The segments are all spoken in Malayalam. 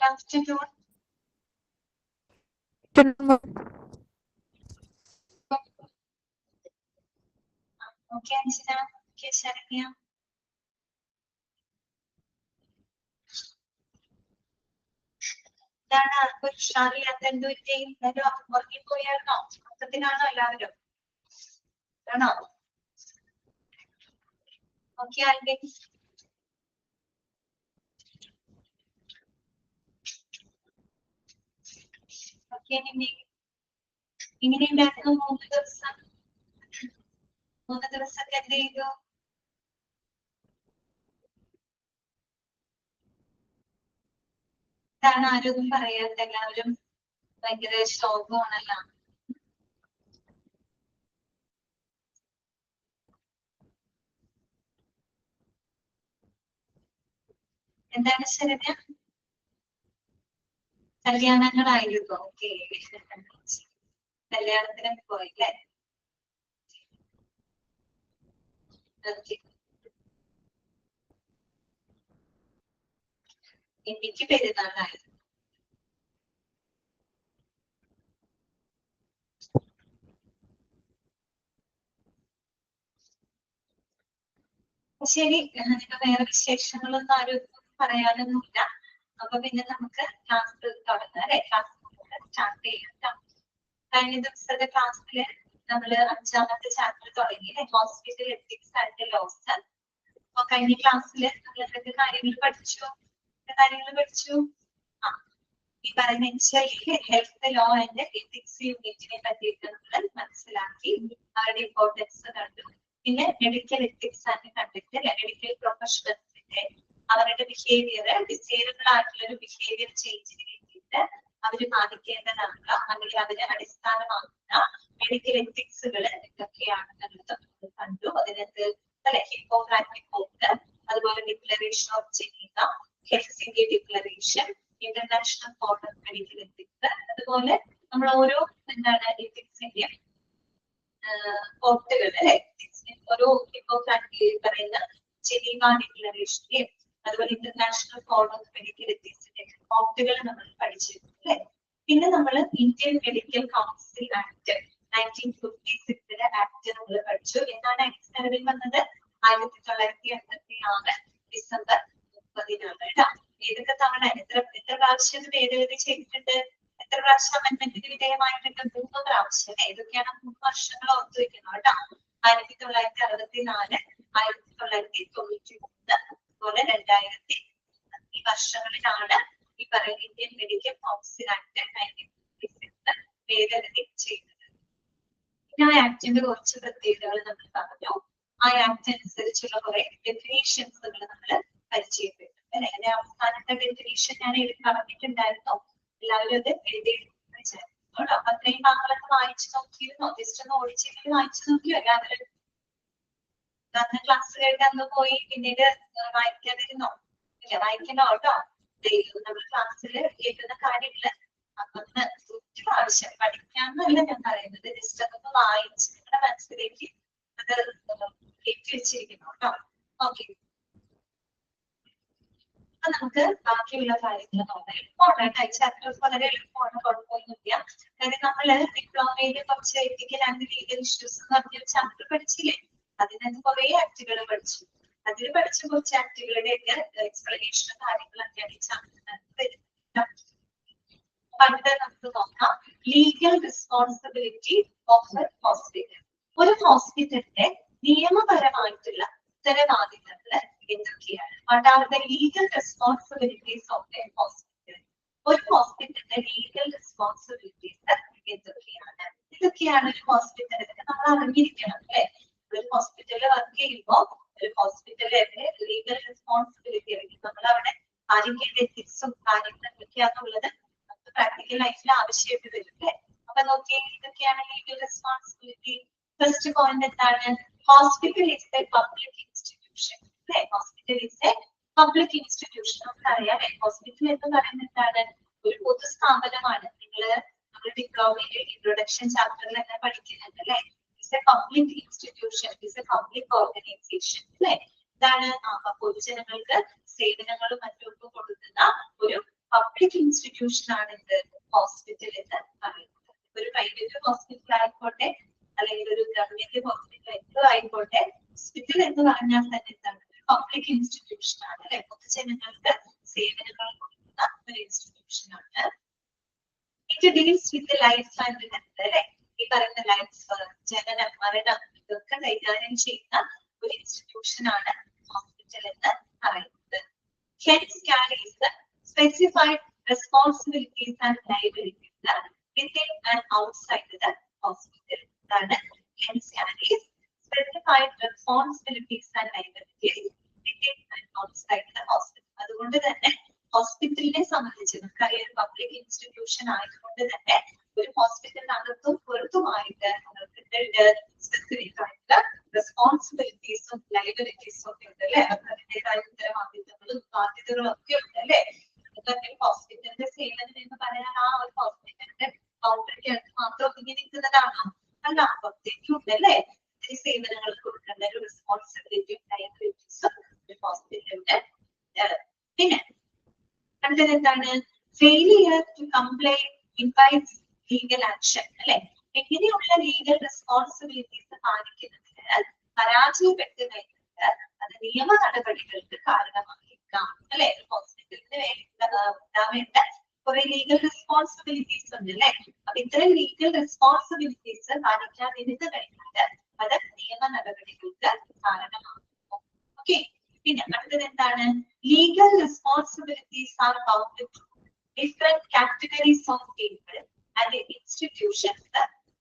afternoon. Okay, Anjana. Okay, Sharanya. എന്താണ് ആർക്കും ഉഷാറില്ലാത്ത എന്ത് പറ്റി? എല്ലാവരും ഉറങ്ങിപ്പോയായിരുന്നോ? മൊത്തത്തിലാണോ എല്ലാവരും? ആണോ? ഓക്കെ ആൽബിൻ. ഓക്കെ ഇങ്ങനെയുണ്ടായിരുന്നു 3 ദിവസം. 3 ദിവസമൊക്കെ എന്ത് ചെയ്തു? എന്താണ് ആരും പറയാത്ത? എല്ലാവരും ഭയങ്കര ശോകമാണല്ലോ. എന്താണ് ശരണ്യ? കല്യാണങ്ങളായിരുന്നു. ഓക്കെ, കല്യാണത്തിനൊക്കെ പോയില്ലേ? എനിക്ക് പെരുന്നാളായിരുന്നു. ശരി, നിങ്ങൾക്ക് വേറെ വിശേഷങ്ങളൊന്നും ആരും പറയാനൊന്നുമില്ല. അപ്പൊ പിന്നെ നമുക്ക് ക്ലാസ് തുടങ്ങാം അല്ലെ? ക്ലാസ് സ്റ്റാർട്ട് ചെയ്യാം. കഴിഞ്ഞ ദിവസത്തെ ക്ലാസ്സില് നമ്മള് 5ാമത്തെ ചാപ്റ്റർ തുടങ്ങി അല്ലെ? Hospital ethics and laws. അപ്പൊ കഴിഞ്ഞ ക്ലാസ്സില് നമ്മൾ എന്തൊക്കെ കാര്യങ്ങൾ പഠിച്ചു? ഈ പറയുന്ന ഹെൽത്ത് ലോ ആൻഡ് എത്തിക്സ് യൂണിറ്റിനെ പറ്റിയിട്ട് നമ്മൾ മനസ്സിലാക്കി. അവരുടെ ഇമ്പോർട്ടൻസ് കണ്ടു. പിന്നെ medical ethics and conduct, medical പ്രൊഫഷണൽസിന്റെ അവരുടെ ബിഹേവിയർ, ഡിസൈറബിൾ ആയിട്ടുള്ള ഒരു ബിഹേവിയർ ചേഞ്ചിന് വേണ്ടിയിട്ട് അവർ പാലിക്കേണ്ടതാണുള്ള അല്ലെങ്കിൽ അതിനെ അടിസ്ഥാനമാക്കുന്ന മെഡിക്കൽ എത്തിക്സുകൾ എന്തൊക്കെയാണെന്നുള്ളത് നമ്മൾ കണ്ടു. അതിനകത്ത് അല്ലെ ഹിപ്പോക്രാറ്റിക് ഓത്ത്, അതുപോലെ declaration of Geneva, Helsinki declaration, international code of medical ethics, അതുപോലെ നമ്മൾ ഓരോ എന്താണ് എത്തിക്സിന്റെ കോട്ടുകൾ അല്ലെ, ഓരോ ഹിപ്പോക്രാറ്റിക് പറയുന്ന ജനീവ ഡിക്ലറേഷന്റെയും അതുപോലെ ഇന്റർനാഷണൽ കോഡ് ഓഫ് മെഡിക്കൽ എത്തിക്സിന്റെ കോട്ടുകൾ നമ്മൾ പഠിച്ചിട്ടുണ്ട് അല്ലെ. പിന്നെ നമ്മൾ Indian medical council act 1956 act നമ്മൾ പഠിച്ചു. എന്നാണ് ആക്ട് നിലവിൽ വന്നത്? 1986 ഡിസംബർ 30-നാണ് കേട്ടോ. ഏതൊക്കെ തവണ എത്ര പ്രാവശ്യം ഭേദഗതി ചെയ്തിട്ടുണ്ട്? എത്ര പ്രാവശ്യം അമെന്റ്മെന്റിന് വിധേയമായിട്ടുണ്ട്? 3 പ്രാവശ്യം. ഏതൊക്കെയാണ് 3 വർഷങ്ങൾ ഓർത്തു വെക്കുന്നത് കേട്ടോ? 1964, 1993, അതുപോലെ 2000. ഈ വർഷങ്ങളിലാണ് ഈ പറയുന്ന ഇന്ത്യൻ മെഡിക്കൽ കൗൺസിൽ ആക്ട് 1956 ഭേദഗതി ചെയ്തത്. പിന്നെ ആ ആക്ടിന്റെ കുറച്ച് പ്രത്യേകതകൾ നമ്മൾ പറഞ്ഞു. ആ ആക്ട് അനുസരിച്ചുള്ള കുറെ ഡെഫിനേഷൻസുകൾ നമ്മൾ പരിചയപ്പെട്ടു അല്ലെ. അതിന്റെ അവസാനത്തെ ഡെഫിനേഷൻ ഞാൻ പറഞ്ഞിട്ടുണ്ടായിരുന്നു. എല്ലാവരും അത് എഴുതിയെടുത്തു. അപ്പൊ അത്രയും ഭാഗങ്ങളൊക്കെ വായിച്ചു നോക്കിയിരുന്നോ? ജസ്റ്റ് ഒന്ന് ഓടിച്ചെങ്കിലും വായിച്ചു നോക്കിയോ എല്ലാവരും? അന്ന് ക്ലാസ് കഴിഞ്ഞ് അന്ന് പോയി പിന്നീട് വായിക്കാതിരുന്നോ? ഇല്ല, വായിക്കണോ കേട്ടോ. നമ്മൾ ക്ലാസ്സിൽ കേൾക്കുന്ന കാര്യങ്ങള് അന്ന് ഒത്തിരി പ്രാവശ്യം പഠിക്കാന്നല്ല ഞാൻ പറയുന്നത്, ജസ്റ്റ് അതൊന്ന് വായിച്ച് നിങ്ങളുടെ മനസ്സിലേക്ക് അത് കയറ്റി വെച്ചിരിക്കുന്നു കേട്ടോ. ഓക്കെ, അപ്പൊ നമുക്ക് ബാക്കിയുള്ള കാര്യങ്ങൾ നോക്കാം. എളുപ്പമാണ്. ചാപ്റ്റേഴ്സ് വളരെ എളുപ്പമാണ്, കുഴപ്പമൊന്നുമില്ല. അതായത് നമ്മള് ഡിപ്ലോമയില് കുറച്ച് എത്തിക്കൽ ആൻഡ് ലീഗൽ ഇഷ്യൂസ് എന്ന് പറഞ്ഞൊരു ചാപ്റ്റർ പഠിച്ചില്ലേ? അതിനകത്ത് കുറെ ആക്ടുകൾ പഠിച്ചു. അതിൽ പഠിച്ച കുറച്ച് ആക്ടുകളുടെയൊക്കെ എക്സ്പ്ലനേഷനും കാര്യങ്ങളൊക്കെയാണ് ഈ ചാപ്റ്ററിനകത്ത് വരുന്നത്. പണ്ട് നമുക്ക് നോക്കാം ലീഗൽ റെസ്പോൺസിബിലിറ്റി ഓഫ് ഹോസ്പിറ്റൽ. ഒരു ഹോസ്പിറ്റലിന്റെ നിയമപരമായിട്ടുള്ള ഉത്തരവാദിത്തങ്ങൾ എന്തൊക്കെയാണ്? What are the legal responsibilities of A hospital? ഒരു ഹോസ്പിറ്റലിന്റെ ലീഗൽ റെസ്പോൺസിബിലിറ്റീസ് എന്തൊക്കെയാണ്? ഇതൊക്കെയാണ് ഒരു ഹോസ്പിറ്റലിൽ നമ്മൾ അറിഞ്ഞിരിക്കണം അല്ലെ. ഒരു ഹോസ്പിറ്റലിൽ വർക്ക് ചെയ്യുമ്പോൾ ഒരു ഹോസ്പിറ്റലിലെ ലീഗൽ റെസ്പോൺസിബിലിറ്റി അല്ലെങ്കിൽ നമ്മൾ അവിടെ പാലിക്കേണ്ട എത്തിക്സും കാര്യങ്ങളും എന്തൊക്കെയാണെന്നുള്ളത് നമുക്ക് പ്രാക്ടിക്കൽ ലൈഫിൽ ആവശ്യമായിട്ട് വരും അല്ലെ. അപ്പൊ നോക്കിയേ, ഇതൊക്കെയാണ് ലീഗൽ റെസ്പോൺസിബിലിറ്റി. ഫസ്റ്റ് പോയിന്റ് എന്താണ്? Hospital is a public institution അല്ലെ. Hospital is a public institution. നമുക്കറിയാം ഹോസ്പിറ്റൽ എന്ന് പറയുന്നത് എന്താണ്? ഒരു പൊതുസ്ഥാപനമാണ്. നമ്മൾ ഡിപ്ലോമയിലെ ഇൻട്രൊഡക്ഷൻ ചാപ്റ്ററിൽ തന്നെ പഠിക്കുന്നുണ്ട് അല്ലെ. It's A public institution, it's A public organisation അല്ലെ. ഇതാണ് പൊതുജനങ്ങൾക്ക് സേവനങ്ങളും മറ്റൊക്കെ കൊടുക്കുന്ന ഒരു പബ്ലിക് ഇൻസ്റ്റിറ്റ്യൂഷൻ ആണ് ഇത് ഹോസ്പിറ്റൽ എന്ന് പറയുന്നത്. ഒരു പ്രൈവറ്റ് ഹോസ്പിറ്റൽ ആയിക്കോട്ടെ അല്ലെങ്കിൽ ഒരു ഗവൺമെന്റ് ഹോസ്പിറ്റൽ എന്തോ ആയിക്കോട്ടെ, ഹോസ്പിറ്റൽ എന്ന് പറഞ്ഞാൽ തന്നെ എന്താണ്, പബ്ലിക് ഇൻസ്റ്റിറ്റ്യൂഷൻ ആണ് അല്ലെ, പൊതുജനങ്ങൾക്ക് സേവനങ്ങൾ കൊടുക്കുന്ന ഒരു ഇൻസ്റ്റിറ്റ്യൂഷൻ ആണ്. It deals with life and health അല്ലെ, ഈ പറയുന്ന ലൈഫ്, ജനനം, മരണം ഇതൊക്കെ കൈകാര്യം ചെയ്യുന്ന ഒരു ഇൻസ്റ്റിറ്റ്യൂഷൻ ആണ് ഹോസ്പിറ്റൽ എന്ന് പറയുന്നത്. Health carries the specified responsibilities and liabilities within and outside the hospital. Hence carries specified responsibilities and liabilities within and outside the hospital. അതുകൊണ്ട് തന്നെ ഹോസ്പിറ്റലിനെ സംബന്ധിച്ച് നമുക്കറിയാം, പബ്ലിക് ഇൻസ്റ്റിറ്റ്യൂഷൻ ആയതുകൊണ്ട് തന്നെ ഒരു ഹോസ്പിറ്റലിനകത്തും പുറത്തുമായിട്ട് അവർക്ക് സ്പെസിഫിക് ആയിട്ടുള്ള റെസ്പോൺസിബിലിറ്റീസും ലൈബിലിറ്റീസും ഒക്കെ ഉണ്ട് അല്ലെ, അതിൻ്റെതായ ഉത്തരവാദിത്തങ്ങളും ബാധ്യതകളും ഒക്കെ ഉണ്ട് അല്ലെ. ഹോസ്പിറ്റലിന്റെ സേവനം എന്ന് പറയാൻ ആ ഒരു ഹോസ്പിറ്റലിന്റെ കൗണ്ടറിക്കകത്ത് മാത്രം ഒതുങ്ങി നിൽക്കുന്നതാണോ? അല്ല, പുറത്തേക്കുണ്ട് അല്ലെ, ഈ സേവനങ്ങൾ കൊടുക്കേണ്ട ഒരു റെസ്പോൺസിബിലിറ്റിയും ലൈബിലിറ്റീസും ഒരു ഹോസ്പിറ്റലിന്റെ. പിന്നെ അടുത്തത് എന്താണ്? Failure to comply invites legal action അല്ലെ. എങ്ങനെയുള്ള ലീഗൽ റെസ്പോൺസിബിലിറ്റീസ് പാലിക്കുന്നതിന് പരാജയപ്പെട്ട് കഴിഞ്ഞാൽ അത് നിയമ നടപടികൾക്ക് കാരണമായേക്കാം അല്ലെ. ഹോസ്പിറ്റലിന് വേണ്ട കുറെ ലീഗൽ റെസ്പോൺസിബിലിറ്റീസ് ഉണ്ട് അല്ലെ. അപ്പൊ ഇത്തരം ലീഗൽ റെസ്പോൺസിബിലിറ്റീസ് പാലിക്കാതിരുന്ന് കഴിഞ്ഞാൽ അത് നിയമ നടപടികൾക്ക് കാരണമാകും. ഓക്കെ. പിന്നെ അടുത്തത് എന്താണ്? Legal responsibilities are bound to different categories of people and institutions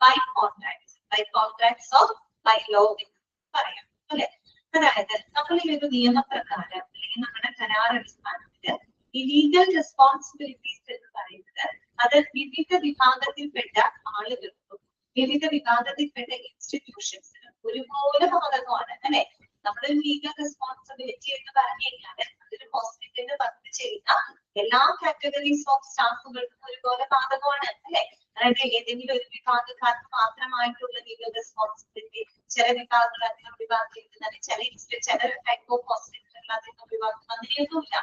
by contracts or by law എന്ന് പറയാം അല്ലെ. അതായത് നമ്മൾ ഈ ഒരു നിയമപ്രകാരം അല്ലെങ്കിൽ നമ്മുടെ കരാർ അടിസ്ഥാനത്തിൽ ഈ ലീഗൽ റെസ്പോൺസിബിലിറ്റീസ് എന്ന് പറയുന്നത് അത് വിവിധ വിഭാഗത്തിൽപ്പെട്ട ആളുകൾക്കും വിവിധ വിഭാഗത്തിൽപ്പെട്ട ഇൻസ്റ്റിറ്റ്യൂഷൻസിനും ഒരുപോലെ ബാധകമാണ് അല്ലെ. നമ്മുടെ ലീഗൽ റെസ്പോൺസിബിലിറ്റി എന്ന് പറഞ്ഞു കഴിഞ്ഞാൽ അതൊരു ഹോസ്പിറ്റലിൽ വർക്ക് ചെയ്യുന്ന എല്ലാ കാറ്റഗറീസ് ഓഫ് സ്റ്റാഫുകൾക്കും ഒരുപോലെ ബാധകമാണ് അല്ലെ. അതായത് ഏതെങ്കിലും ഒരു വിഭാഗക്കാർക്ക് മാത്രമായിട്ടുള്ള ലീഗൽ റെസ്പോൺസിബിലിറ്റി, ചില വിഭാഗങ്ങൾ അതിനെ ഒഴിവാക്കിയിരിക്കുന്നത്, ചില ടൈപ്പ് ഓഫ് ഹോസ്പിറ്റലുകൾ അതിനെ ഒഴിവാക്കുന്നത്, അങ്ങനെയൊന്നുമില്ല.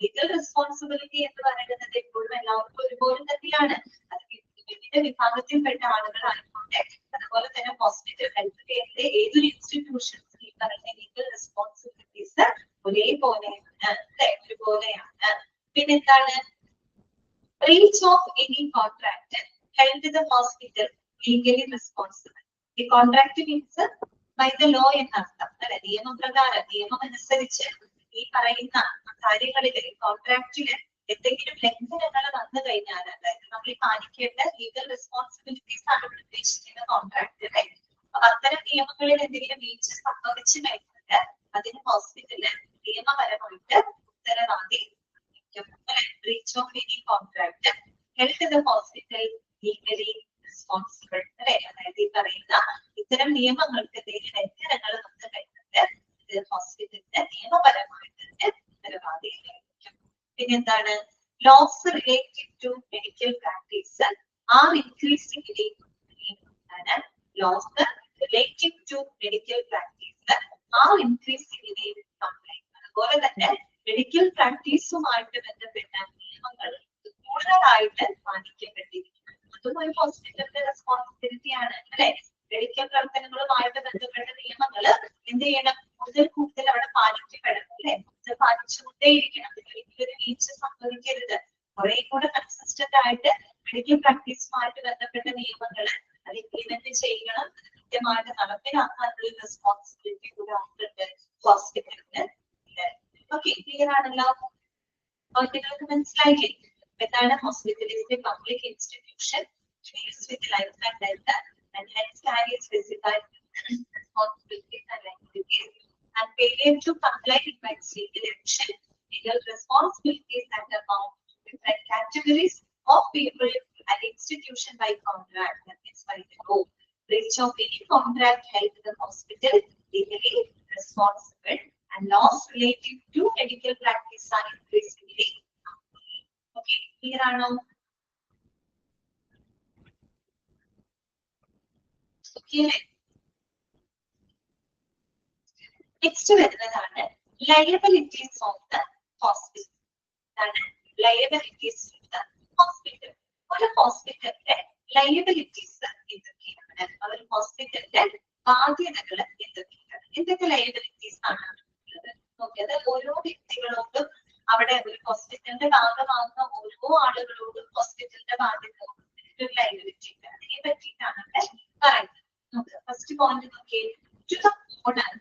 ലീഗൽ റെസ്പോൺസിബിലിറ്റി എന്ന് പറയുന്നത് എപ്പോഴും എല്ലാവർക്കും ഒരുപോലെ തന്നെയാണ്. അത് വിവിധ വിഭാഗത്തിൽപ്പെട്ട ആളുകളായിക്കോട്ടെ, അതുപോലെ തന്നെ ഹോസ്പിറ്റൽ ഹെൽത്ത് കെയറിലെ ഏതൊരു ഇൻസ്റ്റിറ്റ്യൂഷൻസ് ഈ പറയുന്ന ലീഗൽ റെസ്പോൺസിബിലിറ്റീസ് ഒരേപോലെയാണ് അല്ലെ, ഒരുപോലെയാണ്. പിന്നെന്താണ്? breach of any contract held the hospital legally responsible. The contract means by the law എന്നർത്ഥം അല്ലെ. നിയമപ്രകാരം, നിയമം അനുസരിച്ച് ഈ പറയുന്ന കാര്യങ്ങളില് കോൺട്രാക്റ്റില് എന്തെങ്കിലും ലംഘനങ്ങൾ വന്നു കഴിഞ്ഞാൽ, അതായത് നമ്മൾ ഈ പാലിക്കേണ്ട ലീഗൽ റെസ്പോൺസിബിലിറ്റീസ് ആണ് ഉദ്ദേശിക്കുന്ന കോൺട്രാക്ട് അല്ലെ. അപ്പൊ അത്തരം നിയമങ്ങളിൽ എന്തെങ്കിലും വീഴ്ച സംഭവിച്ചു കഴിഞ്ഞാൽ അതിന് ഹോസ്പിറ്റലിൽ നിയമപരമായിട്ട് ഉത്തരവാദി. Breach of any contract held the hospital legally responsible അല്ലെ. അതായത് ഈ പറയുന്ന ഇത്തരം നിയമങ്ങൾക്ക് എന്തെങ്കിലും ലംഘനങ്ങൾ വന്നു കഴിഞ്ഞാൽ ഇത് ഹോസ്പിറ്റലിന്റെ നിയമപരമായിട്ട് ഉത്തരവാദിയായിരിക്കും. പിന്നെന്താണ്? Laws related to medical practice are increasingly laws related to medical practice are increasingly compliant. അതുപോലെ തന്നെ മെഡിക്കൽ പ്രാക്ടീസുമായിട്ട് ബന്ധപ്പെട്ട നിയമങ്ങൾ കൂടുതലായിട്ട് പാലിക്കപ്പെട്ടിരിക്കുന്നു. അതും ഒരു ഹോസ്പിറ്റലിന്റെ റെസ്പോൺസിബിലിറ്റി ആണ് അല്ലെ. മെഡിക്കൽ പ്രവർത്തനങ്ങളുമായിട്ട് ബന്ധപ്പെട്ട നിയമങ്ങൾ എന്ത് ചെയ്യണം? കൂടുതൽ അവിടെ പാലിക്കപ്പെടണം അല്ലെ. ഇത് പാലിച്ചുകൊണ്ടേയിരിക്കണം. ഒരിക്കലും ഒരു വീഴ്ച സംഭവിക്കരുത്. കുറെ കൂടെ കൺസിസ്റ്റന്റ് ആയിട്ട് മെഡിക്കൽ പ്രാക്ടീസുമായിട്ട് ബന്ധപ്പെട്ട നിയമങ്ങൾ അത് ഇംപ്ലിമെന്റ് ചെയ്യണം, കൃത്യമായിട്ട് നടപ്പിലാക്കാനുള്ള റെസ്പോൺസിബിലിറ്റി കൂടെ ഉണ്ട് ഹോസ്പിറ്റലിന്. ഓക്കെ, ക്ലിയർ ആണല്ലോ? നിങ്ങൾക്ക് മനസ്സിലായില്ലേ എന്താണ്? Hospital is a public institution deals with life and death and hence carries specified responsibilities and liabilities and failure to comply with legal action. Legal responsibilities that amount to different categories of people and institution by contract, that is by the law. Breach of any contract held the hospital legally responsible and laws related to medical practice are increasingly. Okay, clear ആണോ? Okay. Next വരുന്നതാണ് liabilities of the hospital. Liabilities hospital. ഒരു ഹോസ്പിറ്റലിന്റെ ലയബിലിറ്റീസ് എന്തൊക്കെയാണ്? ഒരു ഹോസ്പിറ്റലിന്റെ ബാധ്യതകൾ എന്തൊക്കെയാണ്? എന്തൊക്കെ ലയബിലിറ്റീസ് ആണ് ഉള്ളത്? നോക്കിയത് ഓരോ വ്യക്തികളോടും അവിടെ ഒരു ഹോസ്പിറ്റലിന്റെ ഭാഗമാകുന്ന ഓരോ ആളുകളോടും ഹോസ്പിറ്റലിന്റെ ബാധ്യത ഒരു ലയബിലിറ്റി ഉണ്ട്. അതിനെ പറ്റിയിട്ടാണ് ഇവിടെ പറയുന്നത്. ഫസ്റ്റ് പോയിന്റ് നോക്കിയേ, to the owner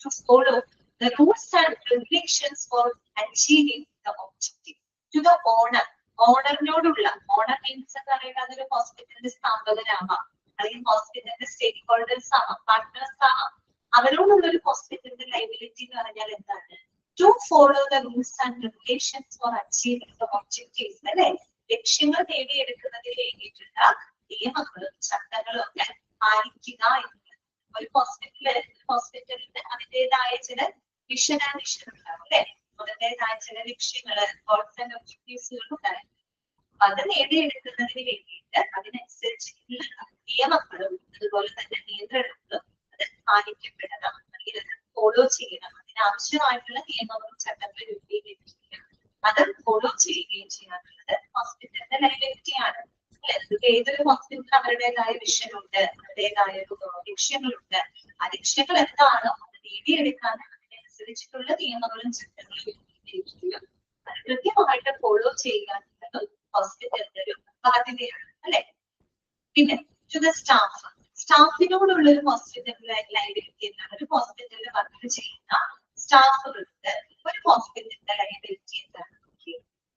to follow the rules and regulations for achieving the objective. To the owner, ഓണറിനോടുള്ള, ഓണർ മീൻസ് എന്ന് പറയുന്നത് അതൊരു ഹോസ്പിറ്റലിന്റെ സ്ഥാപകനാവാം, അല്ലെങ്കിൽ ഹോസ്പിറ്റലിന്റെ സ്റ്റേക്ക് ഹോൾഡേഴ്സ് ആവാം, പാർട്ട്നേഴ്സ് ആവാം. അവരോടുള്ള ഒരു ഹോസ്പിറ്റലിന്റെ ലയബിലിറ്റി എന്ന് പറഞ്ഞാൽ എന്താണ്? To follow the rules and regulations for achieving the objectives, അല്ലെ? ലക്ഷ്യങ്ങൾ നേടിയെടുക്കുന്നതിന് വേണ്ടിയിട്ടുള്ള നിയമങ്ങളും ചട്ടങ്ങളും ഒക്കെ പാലിക്കുക എന്നുള്ളത്. ഒരു ഹോസ്പിറ്റലിന് അതിൻ്റെതായ ചില വിഷൻ ആൻഡ് മിഷൻ ഉണ്ടാവും, അല്ലെ? അതിൻ്റെതായ ചില ലക്ഷ്യങ്ങള്, ഗോൾസ് ആൻഡ് ഒബ്ജക്റ്റീവ്സുകൾ ഉണ്ടായിരുന്നു. അത് നേടിയെടുക്കുന്നതിന് വേണ്ടിയിട്ട് അതിനനുസരിച്ചിട്ടുള്ള നിയമങ്ങളും അതുപോലെ തന്നെ നിയന്ത്രണങ്ങളും അത് പാലിക്കപ്പെടണം, അല്ലെങ്കിൽ അത് ഫോളോ ചെയ്യണം. അതിനാവശ്യമായിട്ടുള്ള നിയമങ്ങളും ചട്ടങ്ങളും രൂപീകരിക്കുകയും അത് ഫോളോ ചെയ്യുകയും ചെയ്യാനുള്ളത് ഹോസ്പിറ്റലിന്റെ ലയബിലിറ്റിയാണ്. ഏതൊരു ഹോസ്പിറ്റലിൽ അവരുടേതായ വിഷനുണ്ട്, അവരുടേതായ ലക്ഷ്യങ്ങളുണ്ട്. ആ ലക്ഷ്യങ്ങൾ എന്താണോ അത് നേടിയെടുക്കാൻ അതിനനുസരിച്ചിട്ടുള്ള നിയമങ്ങളും ചട്ടങ്ങളും രൂപീകരിക്കുകയും അത് കൃത്യമായിട്ട് ഫോളോ ചെയ്യുക എന്നുള്ളത് ഹോസ്പിറ്റലിന്റെ ഒരു ബാധ്യതയാണ്, അല്ലെ? പിന്നെ ടു ദ സ്റ്റാഫ്, സ്റ്റാഫിനോടുള്ള ഒരു ഹോസ്പിറ്റലിലെ ലയബിലിറ്റി എന്താണ്? ഒരു ഹോസ്പിറ്റലിൽ വർക്ക് ചെയ്യുന്ന സ്റ്റാഫുകൾക്ക് ഒരു ഹോസ്പിറ്റലിന്റെ ലയബിലിറ്റി എന്താണ്?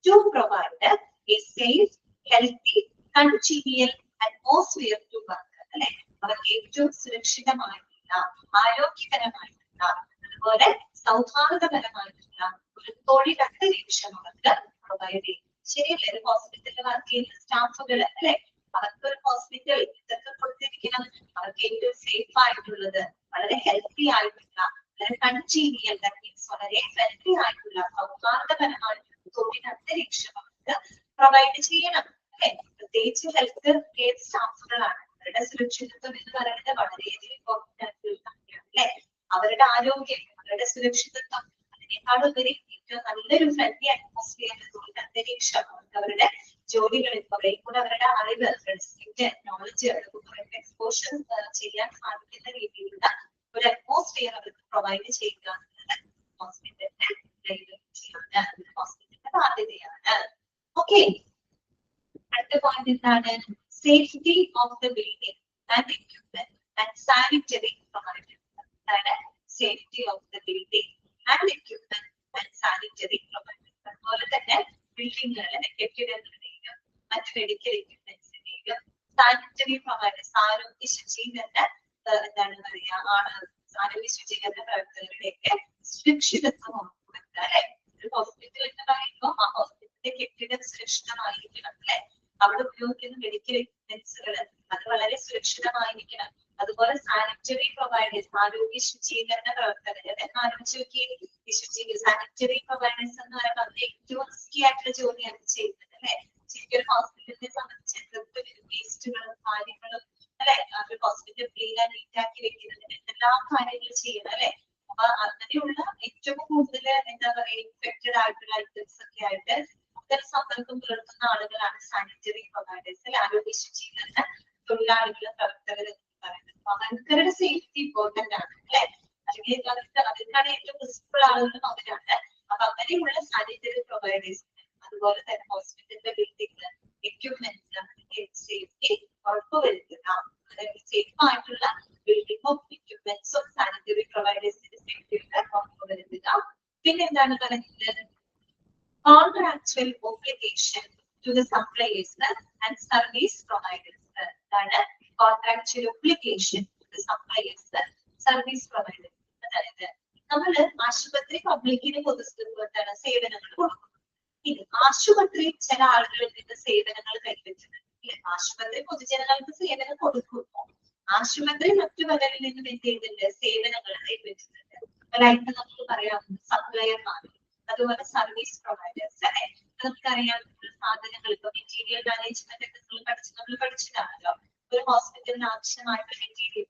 To provide a safe, healthy, congenial atmosphere to work, അല്ലെ? അവർക്ക് ഏറ്റവും സുരക്ഷിതമായിട്ടുള്ള, ആരോഗ്യകരമായിട്ടുള്ള, അതുപോലെ സൗഹാർദ്ദപരമായിട്ടുള്ള ഒരു തൊഴിൽ അന്തരീക്ഷം അവർക്ക് പ്രൊവൈഡ് ചെയ്യും. ശരിയല്ലേ? ഒരു ഹോസ്പിറ്റലിൽ വർക്ക് ചെയ്യുന്ന സ്റ്റാഫുകൾ, അല്ലെ? അവർക്ക് ഒരു ഹോസ്പിറ്റൽ ഇതൊക്കെ കൊടുത്തിരിക്കണം. അവർക്ക് ഏറ്റവും സേഫ് ആയിട്ടുള്ളത്, വളരെ ഹെൽത്തി ആയിട്ടുള്ള, വളരെ കൺജീനിയൽ, മീൻസ് വളരെ ഫ്രണ്ട്ലി ആയിട്ടുള്ള, സൗഹാർദ്ദപരമായിട്ടുള്ള തൊഴിൽ അന്തരീക്ഷം അവർക്ക് പ്രൊവൈഡ് ചെയ്യണം, അല്ലെ? പ്രത്യേകിച്ച് ഹെൽത്ത് കെയർ സ്റ്റാഫുകളാണ്. അവരുടെ സുരക്ഷിതത്വം എന്ന് പറയുന്നത് വളരെയധികം ഇമ്പോർട്ടന്റ് ആയിട്ടുള്ള കാര്യമാണ്, അല്ലെ? അവരുടെ ആരോഗ്യം, അവരുടെ സുരക്ഷിതത്വം, അതിനേക്കാളുപരി ഏറ്റവും നല്ലൊരു ഫ്രണ്ട്ലി അറ്റ്മോസ്ഫിയർ, തൊഴിൽ അന്തരീക്ഷം, അവർക്ക് അവരുടെ ജോലികളിൽ കുറെ കൂടെ അവരുടെ അറിവ്, നോളജ് എക്സ്പോഷർ ചെയ്യാൻ സാധിക്കുന്ന രീതിയിലുള്ള ഒരു അറ്റ്മോസ്ഫിയർ അവർക്ക് പ്രൊവൈഡ് ചെയ്യുക എന്നുള്ളത് ഹോസ്പിറ്റലിന്റെ ലയബിലിറ്റിയാണ്, ഹോസ്പിറ്റലിന്റെ ബാധ്യതയാണ്. ഓക്കെ, അടുത്ത പോയിന്റ് എന്താണ്? Safety of the building and equipment and sanitary providence. അതാണ് safety of the building and equipment and sanitary providence. അതുപോലെ തന്നെ ബിൽഡിങ്ങുകളിലെ കെട്ടിടങ്ങളുടെയും മറ്റു മെഡിക്കൽ എക്യുപ്മെന്റ്സിന്റെയും സാനിറ്ററി പ്രൊവൈഡൻസ്, ആരോഗ്യ ശുചീകരണ എന്താണ് പറയുക, ആരോഗ്യ ശുചീകരണ പ്രവർത്തകരുടെയൊക്കെ സുരക്ഷിതത്വം ഉറപ്പുവരുത്തുക, അല്ലെ? ഒരു ഹോസ്പിറ്റൽ എന്ന് പറയുമ്പോൾ ആ ഹോസ്പിറ്റലിന്റെ കെട്ടിടം സുരക്ഷിതമായിരിക്കണം, അല്ലെ? അവിടെ ഉപയോഗിക്കുന്ന മെഡിക്കൽ എക്യുപ്മെന്റ്സുകൾ അത് വളരെ സുരക്ഷിതമായിരിക്കണം. അതുപോലെ സാനിറ്ററി പ്രൊവൈഡേഴ്സ്, ആരോഗ്യ ശുചീകരണ പ്രവർത്തകർ ആലോചിച്ച് നോക്കിയേ, സാനിറ്ററി പ്രൊവൈഡേഴ്സ് എന്ന് പറയുമ്പോൾ അത് ഏറ്റവും റിസ്കി ആയിട്ടുള്ള ജോലിയാണ് ചെയ്യുന്നത്, അല്ലെ? ശരിക്കും ഒരു ഹോസ്പിറ്റലിനെ സംബന്ധിച്ച് എന്തൊക്കെ വേസ്റ്റുകളും കാര്യങ്ങളും, അല്ലെ? ഒരു ഹോസ്പിറ്റൽ ക്ലീൻ ആൻഡ് നീറ്റ് ആക്കി വെക്കുന്നതിന് എല്ലാ കാര്യങ്ങളും ചെയ്യണം, അല്ലെ? അപ്പൊ അങ്ങനെയുള്ള ഏറ്റവും കൂടുതൽ എന്താ പറയുക ഇൻഫെക്റ്റഡ് ആയിട്ടുള്ള ഐറ്റംസ് ഒക്കെ ആയിട്ട് കൂടുതൽ സമ്പർക്കം പുലർത്തുന്ന ആളുകളാണ് സാനിറ്ററി പ്രൊവൈഡേഴ്സ്, അല്ലെ? ആരോഗ്യ ശുചീകരണ തൊഴിലാളികളും പ്രവർത്തകരും എന്ന് പറയുന്നത്. അപ്പൊ അവരുടെ സേഫ്റ്റി ഇമ്പോർട്ടന്റ് ആണ്, അല്ലെ? അല്ലെങ്കിൽ അവർക്കാണ് ഏറ്റവും റിസ്ക് ആളുകളും അവരാണ്. അപ്പൊ അങ്ങനെയുള്ള സാനിറ്ററി പ്രൊവൈഡേഴ്സ്, അതുപോലെ തന്നെ ഹോസ്പിറ്റലിന്റെ ബിൽഡിംഗ്, എക്യുപ്മെന്റ്സ്, സേഫ്റ്റി ഉറപ്പുവരുത്തുക. അതായത് സേഫ് ആയിട്ടുള്ള ബിൽഡിങ്ങും എക്യുപ്മെന്റ്സും സാനിറ്ററി പ്രൊവൈഡേഴ്സിന്റെ സേഫ്റ്റിയുടെ ഉറപ്പുവരുത്തുക. പിന്നെ എന്താണ് പറയുന്നത്? Contractual obligation to the suppliers and service providers. അതാണ് contractual obligation to the suppliers, service providers. അതായത് നമ്മള് ആശുപത്രി പബ്ലിക്കിന് പൊതുസ്ഥലത്താണ് സേവനങ്ങൾ കൊടുക്കുന്നത്. ഇത് ആശുപത്രി ചില ആളുകളിൽ നിന്ന് സേവനങ്ങൾ കൈവറ്റുന്നത്, ആശുപത്രി പൊതുജനങ്ങൾക്ക് സേവനം കൊടുക്കുന്നു. ആശുപത്രി മറ്റു പലരിൽ നിന്നും എന്ത് ചെയ്യുന്നുണ്ട്? സേവനങ്ങൾ കൈവറ്റുന്നുണ്ട്. ലൈക്ക് നമുക്ക് പറയാം സപ്ലയർമാർ, അതുപോലെ സർവീസ് പ്രൊവൈഡേഴ്സ്, അല്ലെ? നമുക്കറിയാം സാധനങ്ങൾ ഇപ്പൊ മെറ്റീരിയൽ മാനേജ്മെന്റ് ഒക്കെ നമ്മൾ പഠിച്ചതാണല്ലോ. ഒരു ഹോസ്പിറ്റലിന് ആവശ്യമായിട്ടുള്ള മെറ്റീരിയൽ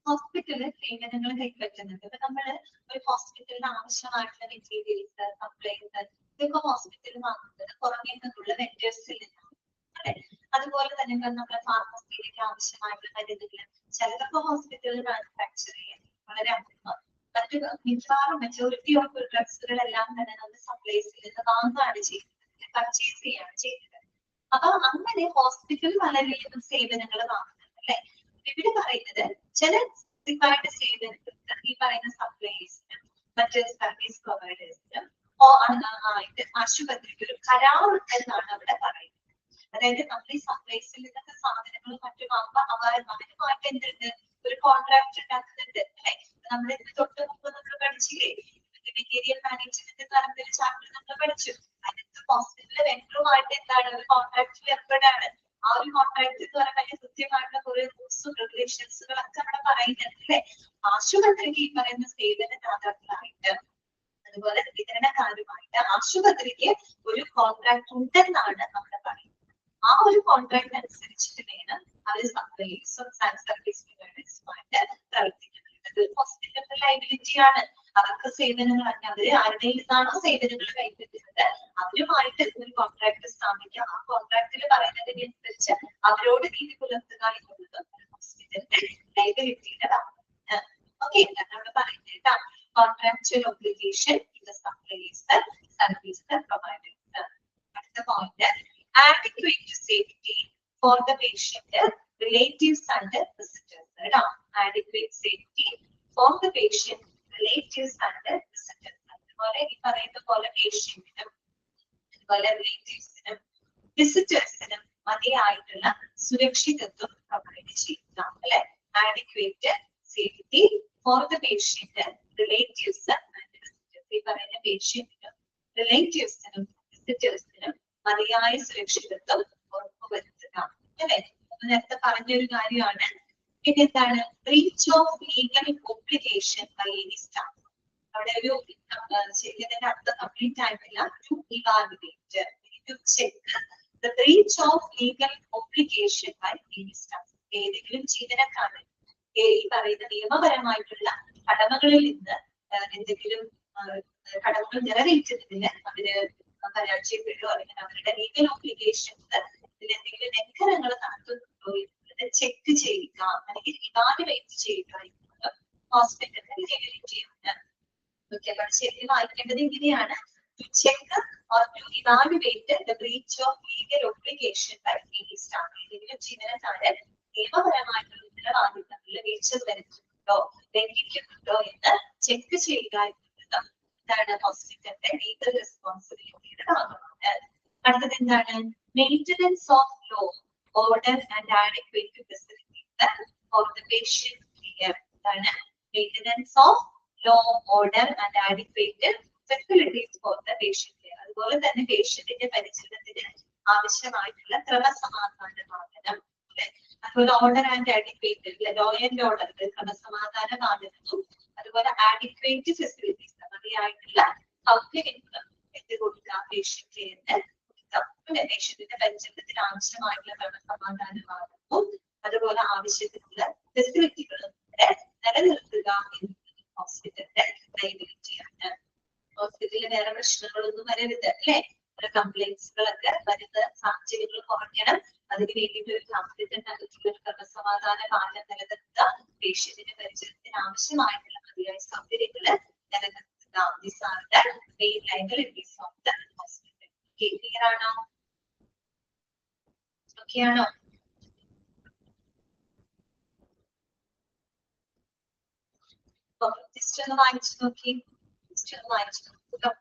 ഹോസ്പിറ്റലിൽ സേവനങ്ങൾ കൈപ്പറ്റുന്നുണ്ട്. ഇപ്പൊ നമ്മള് ഒരു ഹോസ്പിറ്റലിന് ആവശ്യമായിട്ടുള്ള മെറ്റീരിയൽസ്, സപ്ലൈസ് ഇതൊക്കെ ഹോസ്പിറ്റലിൽ വാങ്ങുന്നത് പുറമേ നിന്നുള്ള വെൻഡേഴ്സിൽ നിന്നാണ്. അല്ലെ? അതുപോലെ തന്നെ ഇപ്പൊ നമ്മുടെ ഫാർമസിയിലേക്ക് ആവശ്യമായിട്ടുള്ള മരുന്നുകൾ ചിലതൊക്കെ ഹോസ്പിറ്റലിൽ മാനുഫാക്ചർ ചെയ്യാൻ വളരെ അപൂർവം. മറ്റു മിക്കവാറും മെജോറിറ്റി ഓഫ് ഡ്രഗ്സുകളെല്ലാം തന്നെ നമ്മൾ സപ്ലൈസിൽ നിന്ന് വാങ്ങുകയാണ് ചെയ്യുന്നത്, പർച്ചേസ് ചെയ്യാണ് ചെയ്യുന്നത്. അപ്പൊ അങ്ങനെ ഹോസ്പിറ്റൽ വളരെയധികം സേവനങ്ങൾ വാങ്ങുന്നുണ്ട് അല്ലെ. ഇവിടെ പറയുന്നത് ചില സ്പെസിഫൈഡ് സേവനങ്ങൾക്ക് ഈ പറയുന്ന സപ്ലൈസിന് മറ്റ് സർവീസ് പ്രൊവൈഡേഴ്സിനും ആയിട്ട് ആശുപത്രിക്ക് ഒരു കരാർ എന്നാണ് അവിടെ പറയുന്നത്. അതായത് നമ്മൾ ഈ സപ്ലൈസിൽ നിന്നൊക്കെ സാധനങ്ങൾ മറ്റു വാങ്ങുമ്പോൾ അവരുമായിട്ട് എന്തുണ്ട്, ഒരു കോൺട്രാക്ട് ഉണ്ടാക്കുന്നുണ്ട് അല്ലെ. നമ്മുടെ ഇതിന് തൊട്ട് മുമ്പ് നമ്മൾ പഠിച്ചില്ലേ, മെറ്റീരിയൽ മാനേജ്മെന്റ് എന്ന് പറഞ്ഞൊരു ചാപ്റ്റർ നമ്മൾ പഠിച്ചു. അതിനകത്ത് ഹോസ്പിറ്റലിലെ വെണ്ടറുമായിട്ട് എന്താണ് ഒരു കോൺട്രാക്റ്റിൽ ഏർപ്പെടാണ്. ആ ഒരു കോൺട്രാക്ട് എന്ന് പറയുമ്പോൾ അതിന് കൃത്യമായിട്ടുള്ള കുറെ റൂൾസും റെഗുലേഷൻസുകളൊക്കെ അവിടെ പറയുന്നുണ്ട് അല്ലെ. ആശുപത്രിക്ക് ഈ പറയുന്ന സേവനദാതാക്കളായിട്ട് അതുപോലെ വിതരണക്കാരുമായിട്ട് ആശുപത്രിക്ക് ഒരു കോൺട്രാക്ട് ഉണ്ടെന്നാണ് അവിടെ പറയുന്നത്. ആ ഒരു കോൺട്രാക്ട് അനുസരിച്ചിട്ട് വേണം അവർ സപ്ലൈസും സർവീസ് പ്രൊവൈഡേഴ്സുമായിട്ട് പ്രവർത്തിക്കുന്നത്. ഹോസ്പിറ്റലിന്റെ ലൈബിലിറ്റി ആണ്. അവർക്ക് സേവനങ്ങൾ അവര് ആരുടെ നിന്നാണോ സേവനങ്ങൾ കൈപ്പറ്റുന്നത് അവരുമായിട്ട് ഒരു കോൺട്രാക്ട് സ്ഥാപിക്കുക. ആ കോൺട്രാക്റ്റിൽ പറയുന്നതിനനുസരിച്ച് അവരോട് നീതി പുലർത്തുക എന്നുള്ളത് ഹോസ്പിറ്റലിന്റെ ലൈബിലിറ്റിയുടെ ഭാഗമാണ്. ഓക്കെ, നമ്മൾ പറയുന്നത് കോൺട്രാക്ച്വൽ ഒബ്ലിഗേഷൻ ഇത് സപ്ലൈസ് സർവീസ് പ്രൊവൈഡേഴ്സ്. അടുത്ത point adequate safety for the patient, relatives and visitors. Adequate safety for the patient, relatives and visitors. അതുപോലെ ഈ പറയുന്ന പോലെ പേഷ്യന്റിനും അതുപോലെ റിലേറ്റീവ്സിനും വിസിറ്റേഴ്സിനും മതിയായിട്ടുള്ള സുരക്ഷിതത്വം പ്രൊവൈഡ് ചെയ്യുക അല്ലെ. adequate safety for the patient, relatives and visitors. ഈ പറയുന്ന പേഷ്യന്റിനും റിലേറ്റീവ്സിനും വിസിറ്റേഴ്സിനും മതിയായ സുരക്ഷിതത്വം ഉറപ്പുവരുത്തുക അല്ലെ. നേരത്തെ പറഞ്ഞൊരു കാര്യമാണ്. പിന്നെ എന്താണ്, breach of legal obligation by any staff. അവിടെ ഒരു ശരിയതിന്റെ അർത്ഥം കംപ്ലീറ്റ് ആയിട്ടില്ല. To evaluate, to check the breach of legal obligation by any staff. ഏതെങ്കിലും ജീവനക്കാരൻ ഈ പറയുന്ന നിയമപരമായിട്ടുള്ള കടമകളിൽ നിന്ന് എന്തെങ്കിലും കടമകൾ നിറവേറ്റുന്നതിന് അവര് പരാജയപ്പെടുകയോ അല്ലെങ്കിൽ അവരുടെ ലീഗൽ ഒബ്ലിഗേഷൻസ് ഇതിൽ എന്തെങ്കിലും ലംഘനങ്ങൾ നടത്തുന്നുണ്ടോ എന്നുള്ളത് ചെക്ക് ചെയ്യുക അല്ലെങ്കിൽ ഇവാലുവേറ്റ് ചെയ്യുക എന്നത് ഹോസ്പിറ്റലിന്റെ ലീഗലിറ്റിയാണ്. ഓക്കെ, അപ്പോൾ ശരിക്കും വായിക്കേണ്ടത് ഇങ്ങനെയാണ്. To check or to evaluate the breach of legal obligation by any staff. ഏതെങ്കിലും ജീവനക്കാരൻ നിയമപരമായിട്ടുള്ള ഉത്തരവാദിത്തങ്ങളിൽ വീഴ്ച വരുത്തുന്നുണ്ടോ ലംഘിക്കുന്നുണ്ടോ എന്ന് ചെക്ക് ചെയ്യുക എന്നുള്ളത് എന്താണ് ഹോസ്പിറ്റലിന്റെ ലീഗൽ റെസ്പോൺസിബിലിറ്റിയുടെ ഭാഗമാണ്. അടുത്തത് എന്താണ്, maintenance of law order and adequate facilities for the patient care. എന്താണ് maintenance of law order and adequate facilities for the patient care. അതുപോലെ തന്നെ പേഷ്യന്റിന്റെ പരിചരണത്തിന് ആവശ്യമായിട്ടുള്ള ക്രമസമാധാന പാലനം. അതുപോലെ order and adequate, law and order ക്രമസമാധാന പാലനവും അതുപോലെ ആഡിക്വേറ്റ് ഫെസിലിറ്റീസ് മതിയായിട്ടുള്ള സൗകര്യങ്ങളും കൊടുക്കുക പേഷ്യന്റ് കെയറിന് കൊടുക്കുക. പേഷ്യന്റിന്റെ പരിചരണത്തിന് ആവശ്യമായിട്ടുള്ള ക്രമസമാധാന പാലനവും അതുപോലെ ആവശ്യത്തിനുള്ള ഫെസിലിറ്റികളും നിലനിർത്തുക എന്നത് ഹോസ്പിറ്റലിന്റെ ലൈബിലിറ്റിയാണ്. ഹോസ്പിറ്റലിൽ വേറെ പ്രശ്നങ്ങളൊന്നും വരരുത് അല്ലെ. കംപ്ലൈന്റ്സുകളൊക്കെ വരുന്ന സാഹചര്യങ്ങൾ കുറയ്ക്കണം. അതിന് വേണ്ടിയിട്ട് ഒരു ഹോസ്പിറ്റലിനകത്തുള്ള ക്രമസമാധാന പാലനം നിലനിർത്തുക, പേഷ്യന്റിന്റെ പരിചരണത്തിന് ആവശ്യമായിട്ടുള്ള മതിയായ സൗകര്യങ്ങള് നിലനിർത്തുക. These are the main liabilities of the hospital. Clear ആണോ? Okay ആണോ? ജസ്റ്റ് ഒന്ന് വായിച്ചു നോക്കി, ജസ്റ്റ് ഒന്ന് വായിച്ചു നോക്കുക.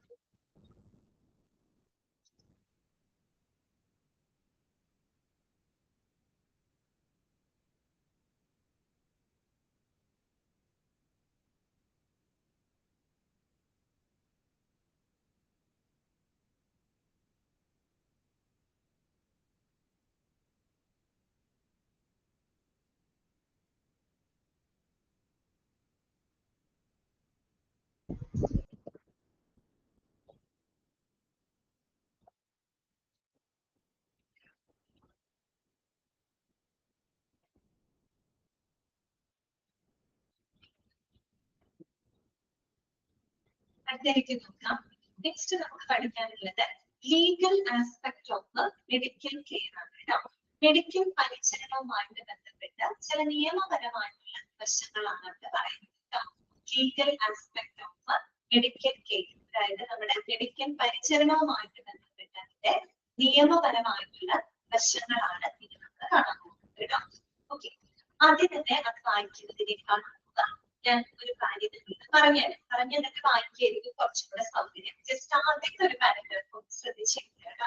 അടുത്തേക്ക് നോക്കാം. നെക്സ്റ്റ് നമുക്ക് പഠിക്കാനുള്ളത് legal aspect of medical care ആണ് കേട്ടോ. മെഡിക്കൽ പരിചരണവുമായിട്ട് ബന്ധപ്പെട്ട ചില നിയമപരമായിട്ടുള്ള വശങ്ങളാണ് ഇവിടെ പറയുന്നത് കേട്ടോ. Legal aspect of medical care, അതായത് നമ്മുടെ മെഡിക്കൽ പരിചരണവുമായിട്ട് ബന്ധപ്പെട്ടതിന്റെ നിയമപരമായിട്ടുള്ള വശങ്ങളാണ് ഇത് നമ്മൾ കാണാൻ പോകുന്നത് കേട്ടോ. ഓക്കെ, ആദ്യം തന്നെ അത് വായിക്കുന്നതിനേക്കാൾ ഞാൻ ഒരു കാര്യം പറഞ്ഞിട്ട് വായിക്കായിരിക്കും കുറച്ചുകൂടെ സൗകര്യം. ജസ്റ്റ് ആദ്യത്തെ ഒരു പാരഗ്രാഫ് ഒന്ന് ശ്രദ്ധിച്ചിരിക്കുക.